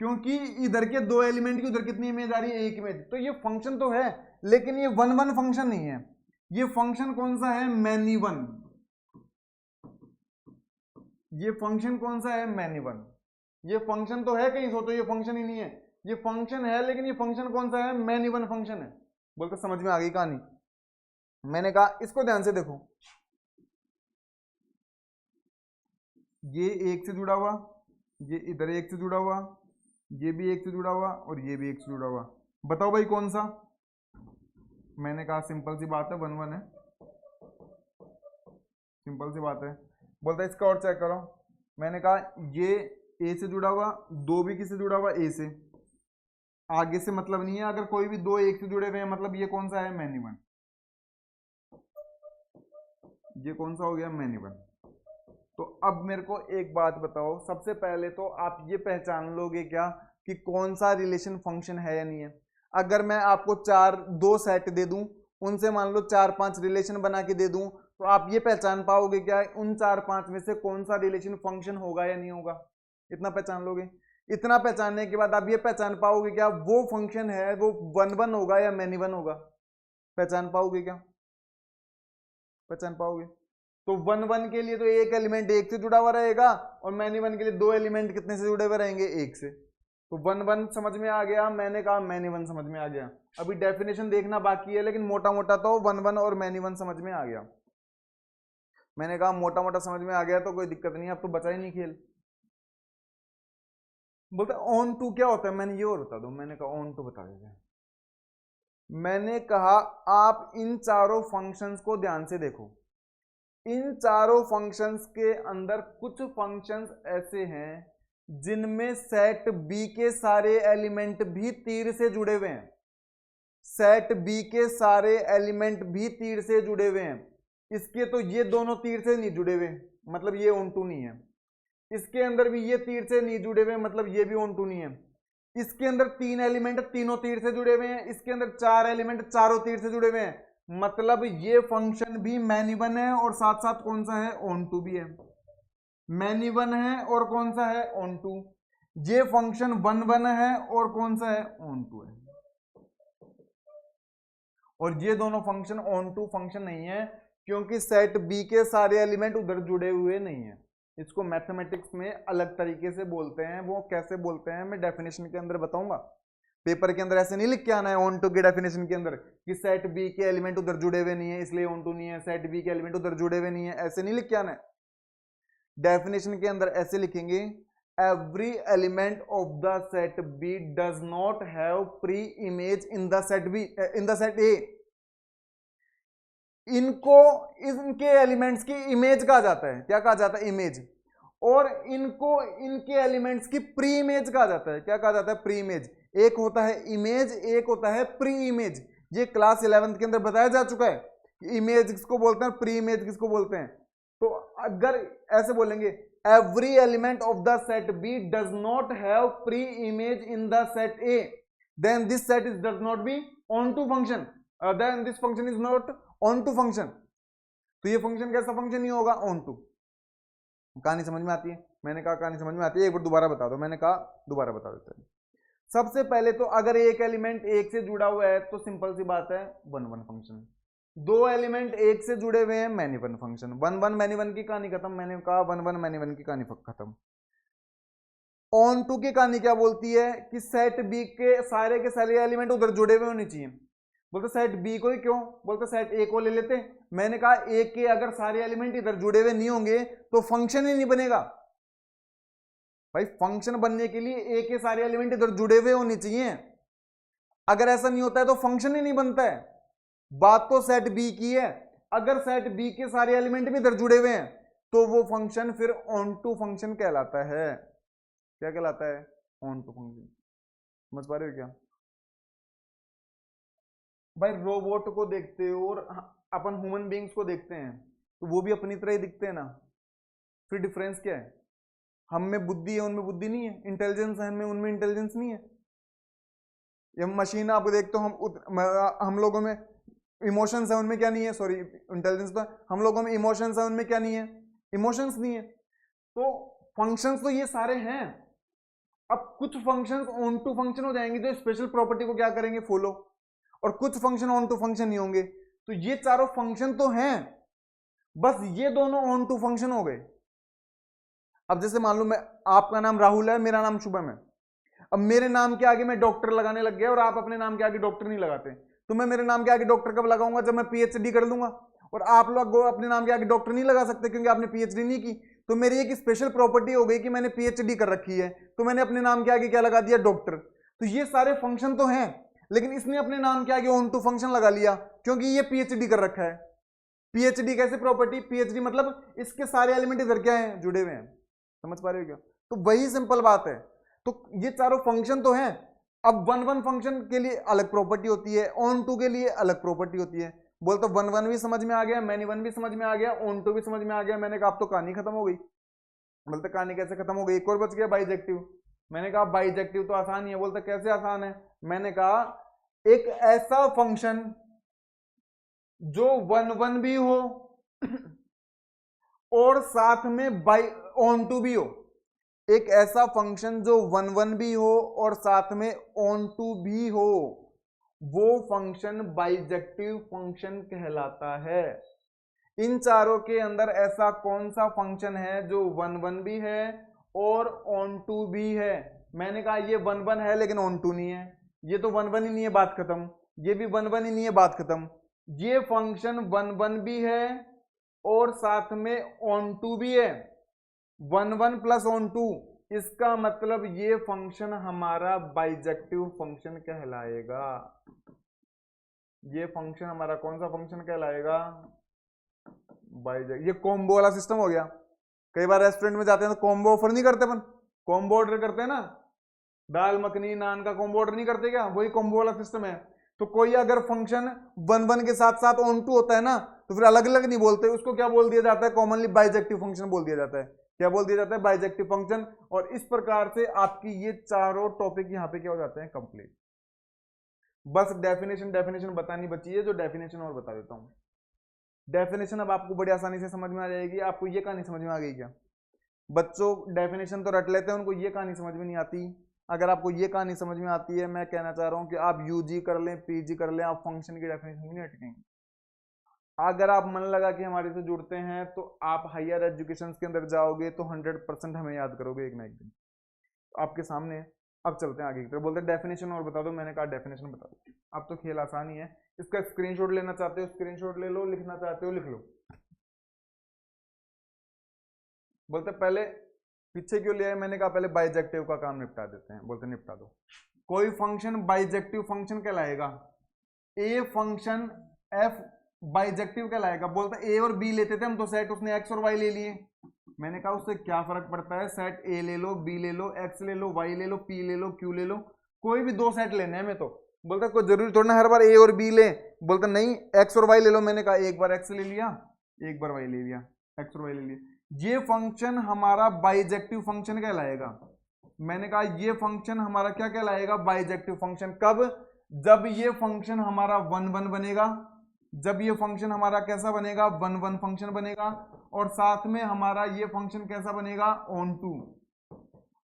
क्योंकि इधर के 2 एलिमेंट की उधर कितनी इमेज आ रही है, एक इमेज। तो ये फंक्शन तो है, लेकिन ये वन वन फंक्शन नहीं है। ये फंक्शन कौन सा है, मैनी वन। ये फंक्शन कौन सा है, मैनी वन। ये फंक्शन तो है, कहीं सोचो ये फंक्शन ही नहीं है। ये फंक्शन है, लेकिन ये फंक्शन कौन सा है, मैनी वन फंक्शन है। बोलते समझ में आ गई कहानी? मैंने कहा इसको ध्यान से देखो, ये एक से जुड़ा हुआ, ये इधर एक से जुड़ा हुआ, ये भी एक से जुड़ा हुआ, और ये भी एक से जुड़ा हुआ। बताओ भाई कौन सा? मैंने कहा सिंपल सी बात है, वन वन है, सिंपल सी बात है। बोलता है इसका और चेक करो। मैंने कहा ये ए से जुड़ा हुआ, 2 भी किससे जुड़ा हुआ, ए से। आगे से मतलब नहीं है, अगर कोई भी 2 एक से जुड़े हुए हैं मतलब ये कौन सा है, मैनी वन। ये कौन सा हो गया, मैनी वन। तो अब मेरे को एक बात बताओ, सबसे पहले तो आप ये पहचान लोगे क्या कि कौन सा रिलेशन फंक्शन है या नहीं है। अगर मैं आपको 2 सेट दे दूं, उनसे मान लो 4-5 रिलेशन बना के दे दूं, तो आप ये पहचान पाओगे क्या उन 4-5 में से कौन सा रिलेशन फंक्शन होगा या नहीं होगा? इतना पहचान लोगे। इतना पहचानने के बाद आप ये पहचान पाओगे क्या वो फंक्शन है वो वन वन होगा या मैनी वन होगा? पहचान पाओगे क्या? पहचान पाओगे। तो 1 1 के लिए तो एक एलिमेंट 1 से जुड़ा हुआ रहेगा और मैनी 1 के लिए 2 एलिमेंट कितने से जुड़े हुए रहेंगे, 1 से। तो 1 1 समझ में आ गया, मैंने कहा मैनी 1 समझ में आ गया। अभी डेफिनेशन देखना बाकी है, लेकिन मोटा मोटा तो 1 1 और मैनी 1 समझ में आ गया। मैंने कहा मोटा मोटा समझ में आ गया तो कोई दिक्कत नहीं, अब तो बचा ही नहीं खेल। बोलते ऑन टू क्या होता है, मैंने ये और बता दो। मैंने कहा ऑन टू बता देते हैं। मैंने कहा आप इन चारों फंक्शंस को ध्यान से देखो। इन चारों फंक्शंस के अंदर कुछ फंक्शंस ऐसे हैं जिनमें सेट बी के सारे एलिमेंट भी तीर से जुड़े हुए हैं। सेट बी के सारे एलिमेंट भी तीर से जुड़े हुए हैं। इसके तो ये दोनों तीर से नहीं जुड़े हुए, मतलब ये ऑन टू नहीं है। इसके अंदर भी ये तीर से नहीं जुड़े हुए, मतलब ये भी ऑन टू नहीं है। इसके अंदर 3 एलिमेंट तीनों तीर से जुड़े हुए हैं। इसके अंदर 4 एलिमेंट चारों तीर से जुड़े हुए हैं, मतलब ये फंक्शन भी मैनी 1 है और साथ साथ कौन सा है, ऑन टू भी है। मैनी 1 है और कौन सा है, ऑन टू। ये फंक्शन 1 1 है और कौन सा है, ऑन टू है। और ये दोनों फंक्शन ऑन टू फंक्शन नहीं है, क्योंकि सेट बी के सारे एलिमेंट उधर जुड़े हुए नहीं है। इसको मैथमेटिक्स में अलग तरीके से बोलते हैं, वो कैसे बोलते हैं मैं डेफिनेशन के अंदर बताऊंगा। पेपर के अंदर ऐसे नहीं लिख के आना है ऑन टू के डेफिनेशन के अंदर कि सेट बी के एलिमेंट उधर जुड़े हुए नहीं है इसलिए ऑन टू नहीं है, सेट बी के एलिमेंट उधर जुड़े हुए नहीं है, ऐसे नहीं लिख के आना है। डेफिनेशन के अंदर ऐसे लिखेंगे, every element of the set B does not have pre image in the set B, in the set A. इनको इनके एलिमेंट्स की इमेज कहा जाता है। क्या कहा जाता है, इमेज। और इनको इनके एलिमेंट्स की प्री इमेज कहा जाता है। क्या कहा जाता है, प्री इमेज। एक होता है इमेज, एक होता है प्री इमेज। ये क्लास 11th के अंदर बताया जा चुका है। इमेज किसको बोलते हैं, प्री इमेज किसको बोलते हैं। तो अगर ऐसे बोलेंगे, every element of the set B does not have pre image in the set A, then this set is does not be onto function, then this function is not onto function. तो ये फंक्शन कैसा फंक्शन नहीं होगा, ऑन टू। कहानी समझ में आती है, मैंने कहा कहानी समझ में आती है, एक बार दोबारा बता दो। मैंने कहा दोबारा बता देते हैं। सबसे पहले तो अगर एक एलिमेंट एक से जुड़ा हुआ है तो सिंपल सी बात है 1 1 फंक्शन। 2 एलिमेंट एक से जुड़े हुए हैं, मैनी 1 फंक्शन। 1 1 मैनी 1 की कहानी खत्म। मैंने कहा 1 1 मैनी 1 की कहानी खत्म। ऑन टू की कहानी क्या बोलती है कि सेट बी के सारे एलिमेंट उधर जुड़े हुए होने चाहिए। बोलते सेट बी को ही क्यों, बोलते सेट ए को ले लेते। मैंने कहा ए के अगर सारे एलिमेंट इधर जुड़े हुए नहीं होंगे तो फंक्शन ही नहीं बनेगा। भाई फंक्शन बनने के लिए ए के सारे एलिमेंट इधर जुड़े हुए होने चाहिए। अगर ऐसा नहीं होता है तो फंक्शन ही नहीं बनता है। बात तो सेट बी की है। अगर सेट बी के सारे एलिमेंट भी इधर जुड़े हुए हैं तो वो फंक्शन फिर ऑन टू फंक्शन कहलाता है। क्या कहलाता है, ऑन टू फंक्शन। समझ पा रहे हो क्या। भाई रोबोट को देखते हो और अपन ह्यूमन बींग्स को देखते हैं तो वो भी अपनी तरह ही दिखते हैं ना, फिर डिफरेंस क्या है। हम में बुद्धि है, उनमें बुद्धि नहीं है। इंटेलिजेंस है हमें, उनमें इंटेलिजेंस नहीं है। ये मशीन आप देखते हो, हम लोगों में इमोशंस है, उनमें क्या नहीं है। सॉरी, इंटेलिजेंस तो हम लोगों में इमोशंस है, उनमें क्या नहीं है, इमोशंस नहीं है। तो फंक्शंस तो ये सारे हैं। अब कुछ फंक्शंस ऑन टू फंक्शन हो जाएंगे जो स्पेशल प्रॉपर्टी को क्या करेंगे, फॉलो, और कुछ फंक्शन ऑन टू फंक्शन नहीं होंगे। तो ये चारों फंक्शन तो हैं, बस ये दोनों ऑन टू फंक्शन हो गए। अब जैसे मान लो मैं, आपका नाम राहुल है, मेरा नाम शुभम है। अब मेरे नाम के आगे मैं डॉक्टर लगाने लग गया और आप अपने नाम के आगे डॉक्टर नहीं लगाते। तो मैं मेरे नाम के आगे डॉक्टर कब लगाऊंगा, जब मैं पीएचडी कर लूंगा। और आप लोग अपने नाम के आगे डॉक्टर नहीं लगा सकते क्योंकि आपने पीएचडी नहीं की। तो मेरी एक स्पेशल प्रॉपर्टी हो गई कि मैंने पीएचडी कर रखी है, तो मैंने अपने नाम के आगे क्या लगा दिया, डॉक्टर। तो ये सारे फंक्शन तो हैं, लेकिन इसने अपने नाम के आगे ऑन टू फंक्शन लगा लिया क्योंकि ये पीएचडी कर रखा है। पीएचडी कैसे प्रॉपर्टी, पीएचडी मतलब इसके सारे एलिमेंट इधर क्या है, जुड़े हुए हैं। समझ पा रहे हो क्या। तो वही सिंपल बात है। तो ये चारों फंक्शन तो हैं। अब 1 1 फंक्शन के लिए अलग प्रॉपर्टी होती है, ऑन टू के लिए अलग प्रॉपर्टी होती है। बोलते 1 1 भी समझ में आ गया, मैनी 1 भी समझ में आ गया, ऑन टू भी समझ में आ गया। मैंने कहा अब तो कहानी खत्म हो गई। बोलते कहानी कैसे खत्म हो गई, एक और बच गया, बाइजेक्टिव। मैंने कहा बाइजेक्टिव तो आसान ही है। बोलते कैसे आसान है। मैंने कहा एक ऐसा फंक्शन जो 1 1 भी हो और साथ में बाई ऑन टू भी हो। एक ऐसा फंक्शन जो 1 1 भी हो और साथ में ऑन टू भी हो, वो फंक्शन बाइजेक्टिव फंक्शन कहलाता है। इन चारों के अंदर ऐसा कौन सा फंक्शन है जो 1 1 भी है और ऑन टू भी है? मैंने कहा ये 1 1 है लेकिन ऑन टू नहीं है, ये तो 1 1 ही नहीं है, बात खत्म। ये भी 1 1 ही नहीं है, बात खत्म। ये फंक्शन 1 1 भी है और साथ में ऑन टू भी है, 1 1 प्लस ऑन टू। इसका मतलब ये फंक्शन हमारा बाइजेक्टिव फंक्शन कहलाएगा। ये फंक्शन हमारा कौन सा फंक्शन कहलाएगा? बाइजेक्टिव। ये कॉम्बो वाला सिस्टम हो गया। कई बार रेस्टोरेंट में जाते हैं तो कॉम्बो ऑफर नहीं करते, अपन कॉम्बो ऑर्डर करते हैं ना, दाल मखनी नान का कॉम्बो ऑर्डर नहीं करते क्या? वही कॉम्बो वाला सिस्टम है। तो कोई अगर फंक्शन 1 1 के साथ साथ ऑन टू होता है ना, तो फिर अलग अलग नहीं बोलते, उसको क्या बोल दिया जाता है? कॉमनली बाइजेक्टिव फंक्शन बोल दिया जाता है। क्या बोल दिया जाता है? Bijective function. और इस प्रकार से आपकी ये चारों टॉपिक यहाँ पे क्या हो जाते हैं? कंप्लीट। बस डेफिनेशन बतानी बची है, जो डेफिनेशन और बता देता हूँ। डेफिनेशन अब आपको बड़ी आसानी से समझ में आ जाएगी। आपको ये कहानी समझ में आ गई क्या? बच्चों डेफिनेशन तो रट लेते हैं, उनको ये कहानी समझ में नहीं आती। अगर आपको ये कहानी समझ में आती है, मैं कहना चाह रहा हूं कि आप यूजी कर लें, पीजी कर लें, आप फंक्शन की डेफिनेशन भी नहीं अटकेंगे। अगर आप मन लगा कि हमारे से जुड़ते हैं तो आप हायर एजुकेशन के अंदर जाओगे तो 100% हमें याद करोगे एक ना एक दिन। आपके सामने है। अब चलते हैं आगे की तरफ। बोलते हैं डेफिनेशन और बता दो। मैंने कहा डेफिनेशन बता दो। अब तो खेल आसान ही है। इसका स्क्रीनशॉट लेना चाहते हो स्क्रीनशॉट ले लो, लिखना चाहते हो लिख लो। बोलते पहले पीछे क्यों लिया है? मैंने कहा पहले बाइजेक्टिव का काम निपटा देते हैं। बोलते निपटा दो। कोई फंक्शन बाइजेक्टिव फंक्शन कहलाएगा। ए फंक्शन एफ बाइजेक्टिव कहलाएगा। बोलते ए और बी लेते थे हम तो सेट, उसने एक्स और वाई ले लिए। मैंने कहा उससे क्या फर्क पड़ता है? सेट ए ले लो, बी ले लो, एक्स ले लो, वाई ले लो, पी ले लो, क्यू ले लो, कोई भी दो सेट लेने हैं मैं तो। बोलता कोई जरूरी थोड़ा ना हर बार ए और बी ले। बोलता नहीं एक्स और वाई ले लो। मैंने कहा एक बार एक्स ले लिया, एक बार वाई ले लिया, एक्स और वाई ले लिया। ये फंक्शन हमारा बाइजेक्टिव फंक्शन कहलाएगा। मैंने कहा ये फंक्शन हमारा क्या कहलाएगा? Bijective function. कब? जब ये फंक्शन हमारा 1 1 बनेगा। जब ये फंक्शन हमारा कैसा बनेगा? 1 1 फंक्शन बनेगा। और साथ में हमारा ये फंक्शन कैसा बनेगा? Onto.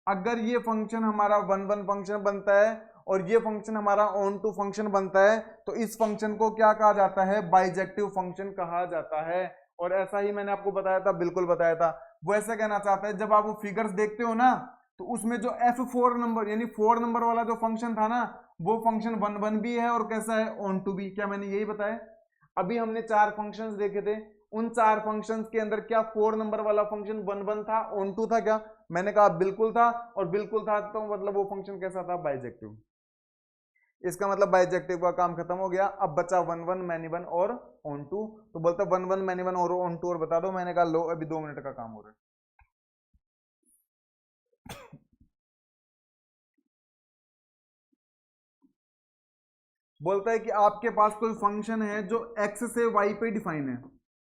अगर ये फंक्शन हमारा 1 1 फंक्शन बनता है और ये फंक्शन हमारा ऑन टू फंक्शन बनता है तो इस फंक्शन को क्या कहा जाता है? बाइजेक्टिव फंक्शन कहा जाता है। और ऐसा ही मैंने आपको बताया था, बिल्कुल बताया था। वो ऐसा कहना चाहता है, जब आप वो फिगर्स देखते हो ना तो उसमें जो F4 नंबर यानी 4 नंबर वाला जो फंक्शन था ना, वो फंक्शन 1 1 भी है और कैसा है? ऑन टू भी। क्या मैंने यही बताया? अभी हमने 4 फंक्शंस देखे थे। उन 4 फंक्शंस के अंदर क्या 4 नंबर वाला फंक्शन 1 1 था, ऑन टू था क्या? मैंने कहा बिल्कुल था। और बिल्कुल था तो मतलब वो फंक्शन कैसा था? बाइजेक्टिव। इसका मतलब बाइजेक्टिव का काम खत्म हो गया। अब बचा 1 1 मैनी 1 और ऑन टू। तो बोलता 1 1 मैनी 1 और ऑन टू और बता दो। मैंने कहा लो अभी 2 मिनट का काम हो रहा है। बोलता है कि आपके पास कोई फंक्शन है जो x से y पे डिफाइन है।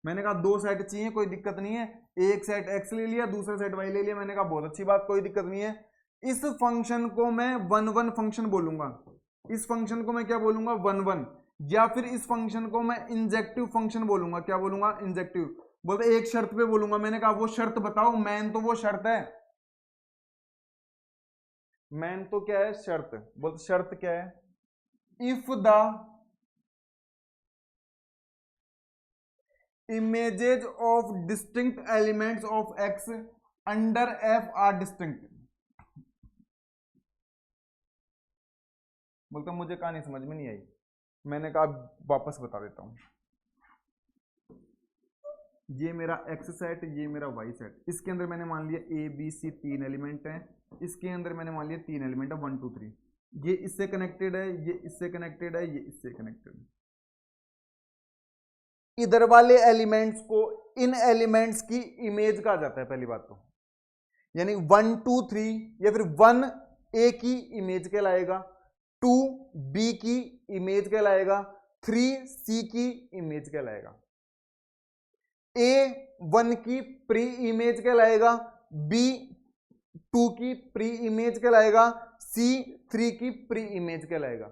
मैंने कहा 2 सेट चाहिए, कोई दिक्कत नहीं है। एक सेट x ले लिया, दूसरा सेट y ले लिया। मैंने कहा बहुत अच्छी बात, कोई दिक्कत नहीं है। इस फंक्शन को मैं 1 1 फंक्शन बोलूंगा। इस फंक्शन को मैं क्या बोलूंगा? 1 1। या फिर इस फंक्शन को मैं इंजेक्टिव फंक्शन बोलूंगा। क्या बोलूंगा? इंजेक्टिव। बोलते एक शर्त पे बोलूंगा। मैंने कहा वो शर्त बताओ। मैन तो वो शर्त है। मैन तो क्या है? शर्त। बोलते शर्त क्या है? If the images of distinct elements of x under f are distinct। बोलता मुझे कहानी समझ में नहीं आई। मैंने कहा वापस बता देता हूं। ये मेरा x सेट, ये मेरा y सेट। इसके अंदर मैंने मान लिया a b c 3 एलिमेंट हैं। इसके अंदर मैंने मान लिया 3 एलिमेंट है 1 2 3। ये इससे कनेक्टेड है, ये इससे कनेक्टेड है, ये इससे कनेक्टेड है। इधर वाले एलिमेंट्स को इन एलिमेंट्स की इमेज कहा जाता है। पहली बात तो यानी 1 2 3 या फिर 1 ए की इमेज कहलाएगा, 2 बी की इमेज कहलाएगा, 3 सी की इमेज कहलाएगा। ए 1 की प्री इमेज कहलाएगा, बी 2 की प्री इमेज कहलाएगा, सी 3 की प्री इमेज कहलाएगा।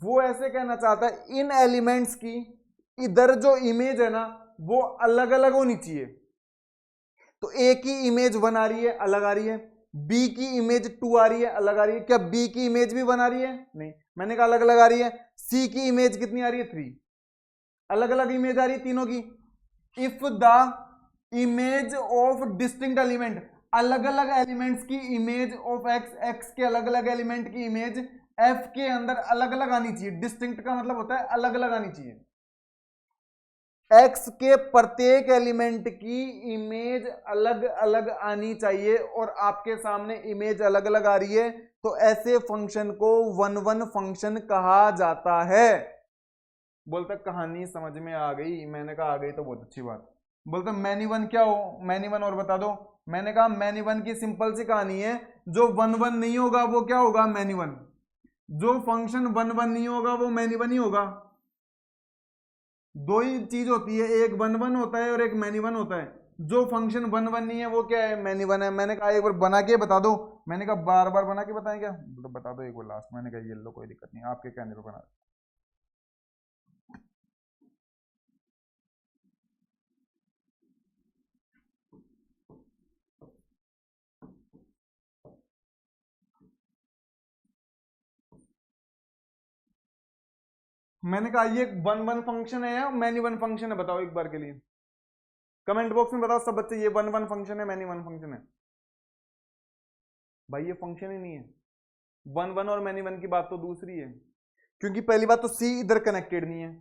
वो ऐसे कहना चाहता है इन एलिमेंट्स की इधर जो इमेज है ना वो अलग अलग होनी चाहिए। तो ए की इमेज 1 आ रही है, अलग आ रही है। बी की इमेज 2 आ रही है, अलग आ रही है। क्या बी की इमेज भी 1 आ रही है? नहीं, मैंने कहा अलग अलग आ रही है। सी की इमेज कितनी आ रही है? 3। अलग अलग इमेज आ रही है तीनों की। If the image of distinct element, अलग अलग एलिमेंट्स की इमेज ऑफ एक्स, एक्स के अलग अलग एलिमेंट की इमेज एफ के अंदर अलग अलग आनी चाहिए। डिस्टिंक्ट का मतलब होता है अलग अलग आनी चाहिए। एक्स के प्रत्येक एलिमेंट की इमेज अलग अलग आनी चाहिए और आपके सामने इमेज अलग अलग आ रही है, तो ऐसे फंक्शन को वन वन फंक्शन कहा जाता है। बोलता कहानी समझ में आ गई? मैंने कहा आ गई तो बहुत अच्छी बात। बोलते मैनी वन क्या हो? मैनी वन और बता दो। मैंने कहा मैनी वन की सिंपल सी कहानी है, जो वन वन नहीं होगा वो क्या होगा? Many one. जो फंक्शन वन वन नहीं होगा वो मैनी वन ही होगा। दो ही चीज होती है, एक वन वन होता है और एक मैनी वन होता है। जो फंक्शन वन वन नहीं है वो क्या है? मैनी वन है। मैंने कहा एक बार बना के बता दो। मैंने कहा बार बार बना के बताएं क्या? तो बता दो एक बार लास्ट। मैंने कहा ये लो कोई दिक्कत नहीं, आपके कहने पर बना। मैंने कहा ये वन वन फंक्शन है या मैनी वन फंक्शन है? बताओ एक बार के लिए कमेंट बॉक्स में बताओ सब बच्चे, ये वन वन फंक्शन है मैनी वन फंक्शन है? भाई ये फंक्शन ही नहीं है। वन वन और मैनी वन की बात तो दूसरी है, क्योंकि पहली बात तो सी इधर कनेक्टेड नहीं है।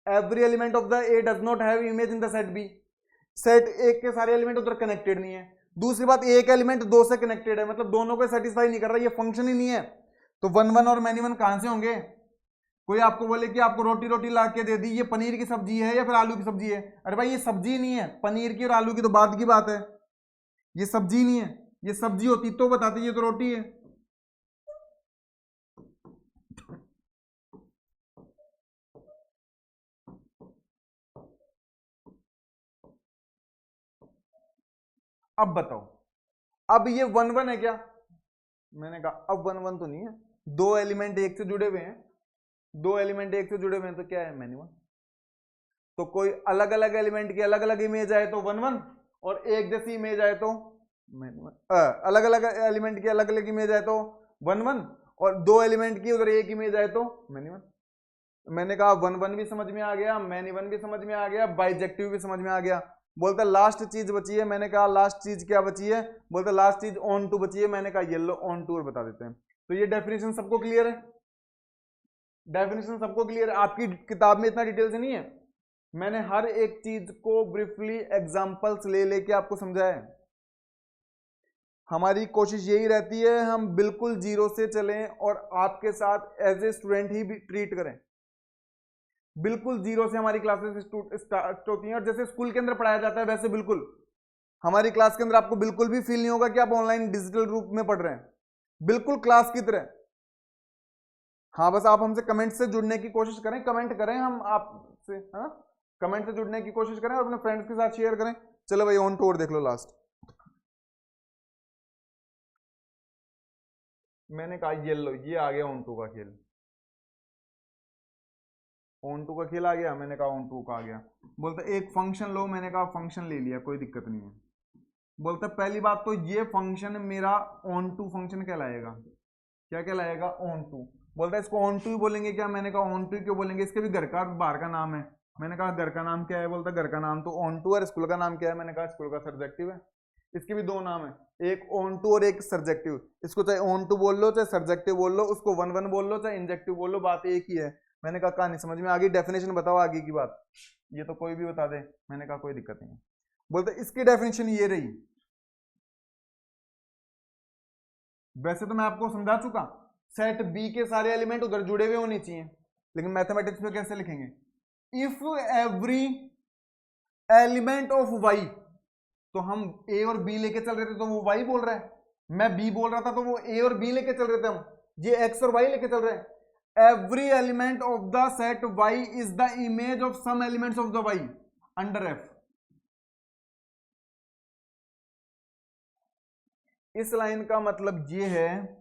Every element of the A does not have image in the set B. Set A के सारे एलिमेंट उधर कनेक्टेड नहीं है। दूसरी बात, एक एलिमेंट दो से कनेक्टेड है, मतलब दोनों को सेटिस्फाई नहीं कर रहा, ये फंक्शन ही नहीं है। तो वन वन और मैनी वन कहां से होंगे? कोई आपको बोले कि आपको रोटी रोटी ला के दे दी, ये पनीर की सब्जी है या फिर आलू की सब्जी है? अरे भाई ये सब्जी नहीं है, पनीर की और आलू की तो बाद की बात है, ये सब्जी नहीं है। ये सब्जी होती तो बताते ये तो रोटी है। अब बताओ, अब ये वन वन है क्या? मैंने कहा अब वन वन तो नहीं है। दो एलिमेंट एक से जुड़े हुए हैं, दो एलिमेंट एक से जुड़े हुए हैं तो क्या है? Many one. तो कोई अलग अलग एलिमेंट की अलग अलग इमेज आए तो वन वन, और एक जैसी इमेज आए तो मैनी वन। अलग अलग एलिमेंट की अलग अलग इमेज आए तो वन वन, और दो एलिमेंट की उधर एक इमेज आए तो मैनी वन। मैंने कहा वन वन भी समझ में आ गया, मैनी वन भी समझ में आ गया, बाइजेक्टिव भी समझ में आ गया। बोलता लास्ट चीज बची है। मैंने कहा लास्ट चीज क्या बची है? बोलता लास्ट चीज ऑन टू बची है। मैंने कहा येलो ऑन टू और बता देते हैं। तो ये डेफिनेशन सबको क्लियर है? डेफिनेशन सबको क्लियर है? आपकी किताब में इतना डिटेल से नहीं है, मैंने हर एक चीज को ब्रीफली एग्जांपल्स ले लेके आपको समझाया है। हमारी कोशिश यही रहती है हम बिल्कुल जीरो से चलें और आपके साथ एज ए स्टूडेंट ही ट्रीट करें। बिल्कुल जीरो से हमारी क्लासेस स्टार्ट होती हैं, और जैसे स्कूल के अंदर पढ़ाया जाता है वैसे बिल्कुल हमारी क्लास के अंदर आपको बिल्कुल भी फील नहीं होगा कि आप ऑनलाइन डिजिटल रूप में पढ़ रहे हैं, बिल्कुल क्लास की तरह। हाँ बस आप हमसे कमेंट से जुड़ने की कोशिश करें, कमेंट करें, हम आपसे हाँ कमेंट से जुड़ने की कोशिश करें और अपने फ्रेंड्स के साथ शेयर करें। चलो भाई ऑन टू और देख लो लास्ट। मैंने कहा ये लो, ये आ गया ऑन टू का खेल। ऑन टू का खेल आ गया। मैंने कहा ऑन टू का आ गया। बोलता एक फंक्शन लो। मैंने कहा फंक्शन ले लिया, कोई दिक्कत नहीं है। बोलता पहली बात तो ये फंक्शन मेरा ऑन टू फंक्शन कहलाएगा। क्या कहलाएगा? Onto. बोलता है इसको ऑन टू ही बोलेंगे क्या? मैंने कहा ऑन टू क्यों बोलेंगे, इसके भी घर का बाहर का नाम है। मैंने कहा घर का नाम क्या है? बोलता घर का नाम तो ऑन टू है। स्कूल का नाम क्या है? मैंने कहा स्कूल का सब्जेक्टिव है। इसके भी दो नाम है, एक ऑन टू और एक सब्जेक्टिव। इसको चाहे ऑन टू बोल लो चाहे सब्जेक्टिव बोल लो, उसको वन वन बोल लो चाहे इंजेक्टिव बोल लो, बात एक ही है। मैंने कहा कहानी समझ में आ गई? डेफिनेशन बताओ आगे की बात। ये तो कोई भी बता दे। मैंने कहा कोई दिक्कत नहीं है। बोलते इसकी डेफिनेशन ये रही। वैसे तो मैं आपको समझा चुका, सेट बी के सारे एलिमेंट उधर जुड़े हुए होने चाहिए, लेकिन मैथमेटिक्स में कैसे लिखेंगे? If every element of Y, तो हम ए और बी लेके चल रहे थे तो वो वाई बोल रहा है, मैं बी बोल रहा था तो वो ए और बी लेके चल रहे थे, हम ये एक्स और वाई लेके चल रहे हैं। Every element of the set Y is the image of some elements of the Y under F. इस लाइन का मतलब ये है,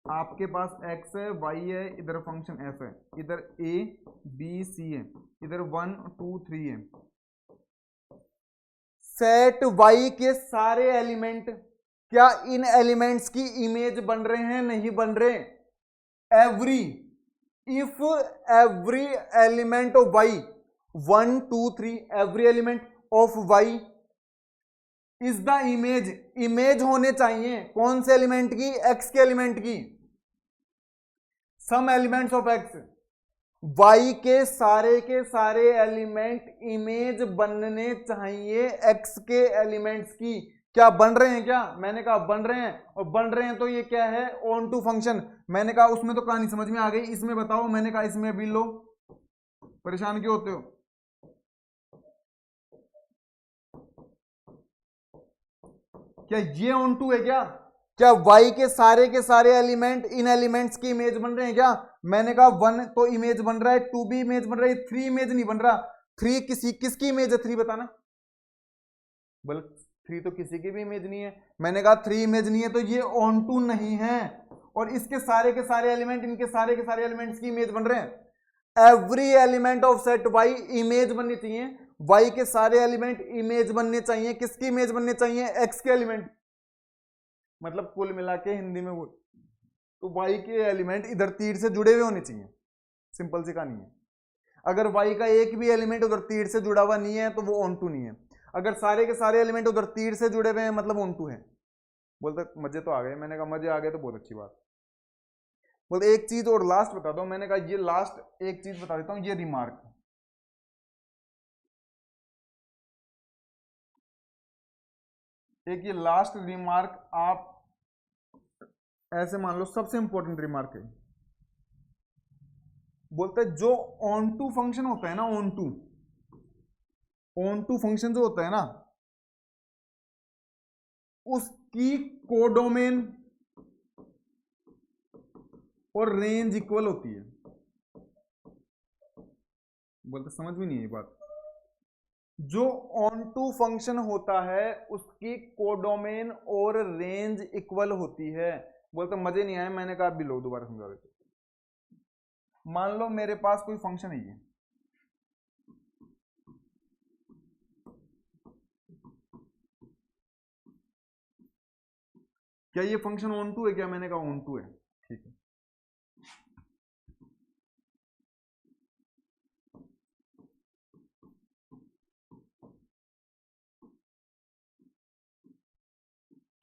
आपके पास x है, y है, इधर फंक्शन f है, इधर a b c है, इधर 1 2 3 है। सेट y के सारे एलिमेंट क्या इन एलिमेंट्स की इमेज बन रहे हैं? नहीं बन रहे। Every, if every element of y 1 2 3 every element of Y is the image, image होने चाहिए कौन से एलिमेंट की, एक्स के एलिमेंट की, some elements of X, Y के सारे एलिमेंट इमेज बनने चाहिए एक्स के एलिमेंट्स की। क्या बन रहे हैं क्या, मैंने कहा बन रहे हैं, और बन रहे हैं तो ये क्या है, ऑन टू फंक्शन। मैंने कहा उसमें तो कहानी समझ में आ गई, इसमें बताओ, मैंने कहा इसमें अभी लो, परेशान क्यों होते हो। क्या ये ऑन टू है क्या y के सारे एलिमेंट इन एलिमेंट्स की इमेज बन रहे हैं क्या। मैंने कहा 1 तो इमेज बन रहा है, 2 भी इमेज बन रहा है, 3 इमेज नहीं बन रहा। 3 किसकी इमेज है, 3 बताना, बोल 3 तो किसी की भी इमेज नहीं है। मैंने कहा 3 इमेज नहीं है तो ये ऑन टू नहीं है, और इसके सारे के सारे एलिमेंट इनके सारे के सारे एलिमेंट्स की इमेज बन रहे हैं। Every element of set y image बननी चाहिए, y के सारे एलिमेंट इमेज बनने चाहिए, किसकी इमेज बनने चाहिए, x के एलिमेंट। मतलब कुल मिला के हिंदी में बोल तो y के एलिमेंट इधर तीर से जुड़े हुए होने चाहिए, सिंपल सी कहानी है। अगर y का एक भी एलिमेंट उधर तीर से जुड़ा हुआ नहीं है तो वो ऑन टू नहीं है। अगर सारे के सारे एलिमेंट उधर तीर से जुड़े हुए हैं मतलब ऑन टू है। बोलते मजे तो आ गए, मैंने कहा मजे आ गए तो बहुत अच्छी बात। बोलते एक चीज और लास्ट बता दो, मैंने कहा ये लास्ट एक चीज बता देता हूं, ये रिमार्क, एक ये लास्ट रिमार्क आप ऐसे मान लो, सबसे इंपॉर्टेंट रिमार्क है। बोलते हैं जो ऑन टू फंक्शन होता है ना, ऑन टू फंक्शन जो होता है ना, उसकी कोडोमेन और रेंज इक्वल होती है। बोलते समझ में नहीं है ये बात। जो ऑन टू फंक्शन होता है उसकी कोडोमेन और रेंज इक्वल होती है। बोलते मजे नहीं आए, मैंने कहा भी लो दोबारा समझा देते। मान लो मेरे पास कोई फंक्शन है, ये क्या ये फंक्शन ऑन टू है क्या, मैंने कहा ऑन टू है, ठीक है।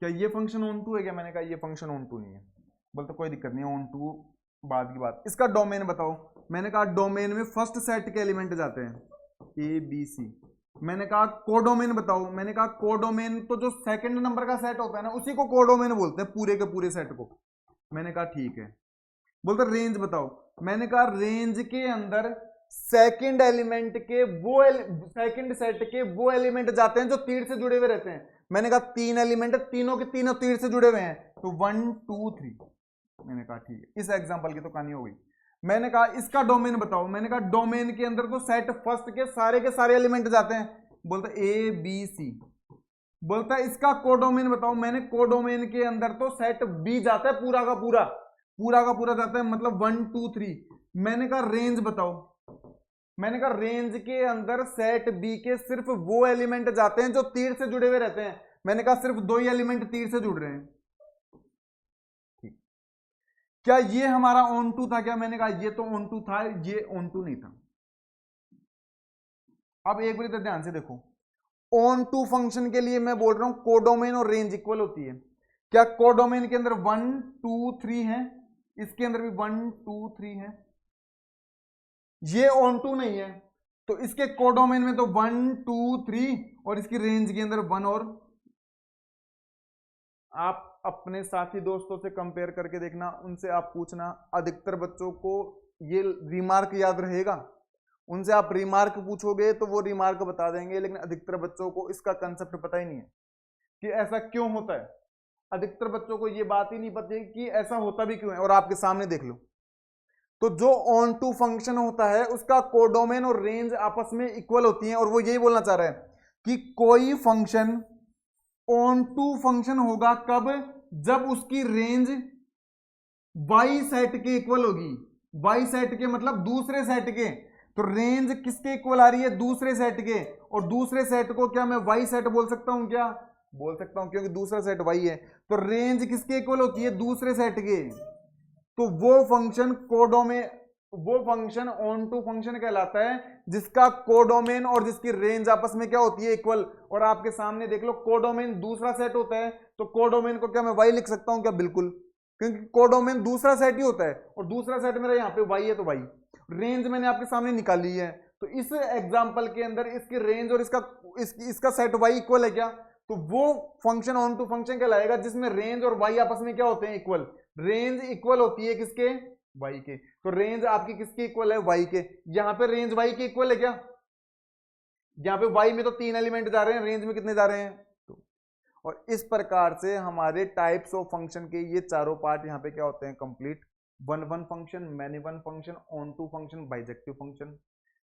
क्या ये फंक्शन ऑन टू है क्या, मैंने कहा ये फंक्शन ऑन टू नहीं है। बोलते कोई दिक्कत नहीं है, ऑन टू बाद की बात। इसका डोमेन बताओ, मैंने कहा डोमेन में फर्स्ट सेट के एलिमेंट जाते हैं ए बी सी। मैंने कहा कोडोमेन बताओ, मैंने कहा कोडोमेन तो जो सेकंड नंबर का सेट होता है ना उसी को कोडोमेन बोलते हैं, पूरे के पूरे सेट को। मैंने कहा ठीक है। बोलते रेंज बताओ, मैंने कहा रेंज के अंदर सेकंड एलिमेंट के वो सेकंड सेट के वो एलिमेंट जाते हैं जो तीर से जुड़े हुए रहते हैं। मैंने कहा 3 एलिमेंट, तीनों के तीनों तीर से जुड़े हुए हैं, तो 1 2 3। मैंने कहा ठीक है, इस एग्जांपल की तो कहानी हो गई। मैंने कहा इसका डोमेन बताओ, मैंने कहा डोमेन के अंदर तो सेट फर्स्ट के सारे एलिमेंट जाते हैं। बोलता ए बी सी। बोलता है इसका कोडोमेन बताओ, मैंने कोडोमेन के अंदर तो सेट बी जाता है पूरा का पूरा जाता है, मतलब 1 2 3। मैंने कहा रेंज बताओ, मैंने कहा रेंज के अंदर सेट बी के सिर्फ वो एलिमेंट जाते हैं जो तीर से जुड़े हुए रहते हैं। मैंने कहा सिर्फ 2 ही एलिमेंट तीर से जुड़ रहे हैं, ठीक। क्या ये हमारा ऑन टू था क्या, मैंने कहा ये तो ऑन टू था, ये ऑन टू नहीं था। अब एक बार इधर ध्यान से देखो, ऑन टू फंक्शन के लिए मैं बोल रहा हूं कोडोमेन और रेंज इक्वल होती है। क्या कोडोमेन के अंदर 1 2 3 है, इसके अंदर भी 1 2 3 है, ये ऑन टू नहीं है, तो इसके कोडोमेन में तो 1 2 3 और इसकी रेंज के अंदर 1 और। आप अपने साथी दोस्तों से कंपेयर करके देखना, उनसे आप पूछना, अधिकतर बच्चों को ये रिमार्क याद रहेगा। उनसे आप रिमार्क पूछोगे तो वो रिमार्क बता देंगे, लेकिन अधिकतर बच्चों को इसका कंसेप्ट पता ही नहीं है कि ऐसा क्यों होता है। अधिकतर बच्चों को ये बात ही नहीं पता कि ऐसा होता भी क्यों है। और आपके सामने देख लो, तो जो ऑन टू फंक्शन होता है उसका कोडोमेन और रेंज आपस में इक्वल होती हैं, और वो यही बोलना चाह रहा है कि कोई फंक्शन ऑन टू फंक्शन होगा कब, जब उसकी रेंज वाई सेट के इक्वल होगी। वाई सेट के मतलब दूसरे सेट के, तो रेंज किसके इक्वल आ रही है, दूसरे सेट के। और दूसरे सेट को क्या मैं वाई सेट बोल सकता हूं क्या, बोल सकता हूं, क्योंकि दूसरा सेट वाई है। तो रेंज किसके इक्वल होती है, दूसरे सेट के। तो वो फंक्शन कोडोमेन वो फंक्शन ऑन टू फंक्शन कहलाता है जिसका कोडोमेन और जिसकी रेंज आपस में क्या होती है, इक्वल। और आपके सामने देख लो कोडोमेन दूसरा सेट होता है, तो कोडोमेन को क्या मैं वाई लिख सकता हूं क्या? बिल्कुल, क्योंकि कोडोमेन दूसरा सेट ही होता है और दूसरा सेट मेरा यहाँ पे वाई है, तो वाई रेंज मैंने आपके सामने निकाली है। तो इस एग्जाम्पल के अंदर इसकी रेंज और इसका सेट वाई इक्वल है क्या? तो वो फंक्शन ऑन टू फंक्शन कहलाएगा जिसमें रेंज और वाई आपस में क्या होते हैं, इक्वल। रेंज इक्वल होती है किसके? वाई के। तो रेंज आपकी किसके इक्वल है? वाई के। यहां पे रेंज वाई के इक्वल है क्या? यहां पे वाई में तो 3 एलिमेंट जा रहे हैं, रेंज में कितने जा रहे हैं? 2। और इस प्रकार से हमारे टाइप्स ऑफ फंक्शन के ये चारों पार्ट यहाँ पे क्या होते हैं, complete. One one function, many one function, onto function, bijective function.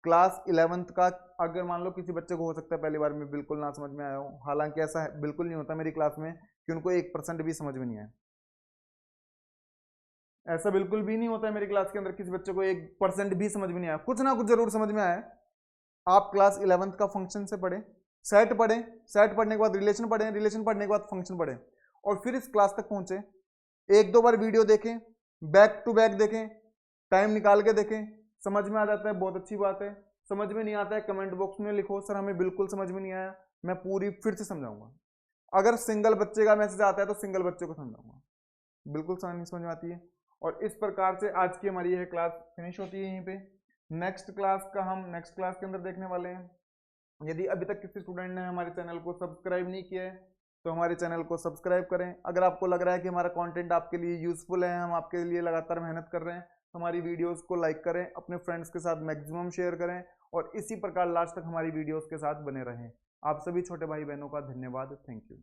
Class 11th का अगर मान लो किसी बच्चे को हो सकता है पहली बार में बिल्कुल ना समझ में आया हो, हालांकि ऐसा है, बिल्कुल नहीं होता मेरी क्लास में कि उनको 1% भी समझ में नहीं आया। ऐसा बिल्कुल भी नहीं होता है मेरी क्लास के अंदर किसी बच्चे को 1% भी समझ में नहीं आया, कुछ ना कुछ जरूर समझ में आया। आप क्लास 11th का फंक्शन से पढ़े, सेट पढ़े, सेट पढ़ने के बाद रिलेशन पढ़े, रिलेशन पढ़ने के बाद फंक्शन पढ़े, और फिर इस क्लास तक पहुंचे। एक दो बार वीडियो देखें, बैक टू बैक देखें, टाइम निकाल के देखें, समझ में आ जाता है बहुत अच्छी बात है। समझ में नहीं आता है कमेंट बॉक्स में लिखो सर हमें बिल्कुल समझ में नहीं आया, मैं पूरी फिर से समझाऊंगा। अगर सिंगल बच्चे का मैसेज आता है तो सिंगल बच्चे को समझाऊंगा, बिल्कुल समझ में आती है। और इस प्रकार से आज की हमारी यह क्लास फिनिश होती है यहीं पे। नेक्स्ट क्लास का हम नेक्स्ट क्लास के अंदर देखने वाले हैं। यदि अभी तक किसी स्टूडेंट ने हमारे चैनल को सब्सक्राइब नहीं किया है तो हमारे चैनल को सब्सक्राइब करें। अगर आपको लग रहा है कि हमारा कंटेंट आपके लिए यूजफुल है, हम आपके लिए लगातार मेहनत कर रहे हैं, तो हमारी वीडियोस को लाइक करें, अपने फ्रेंड्स के साथ मैक्सिमम शेयर करें, और इसी प्रकार लास्ट तक हमारी वीडियोस के साथ बने रहें। आप सभी छोटे भाई बहनों का धन्यवाद। Thank you.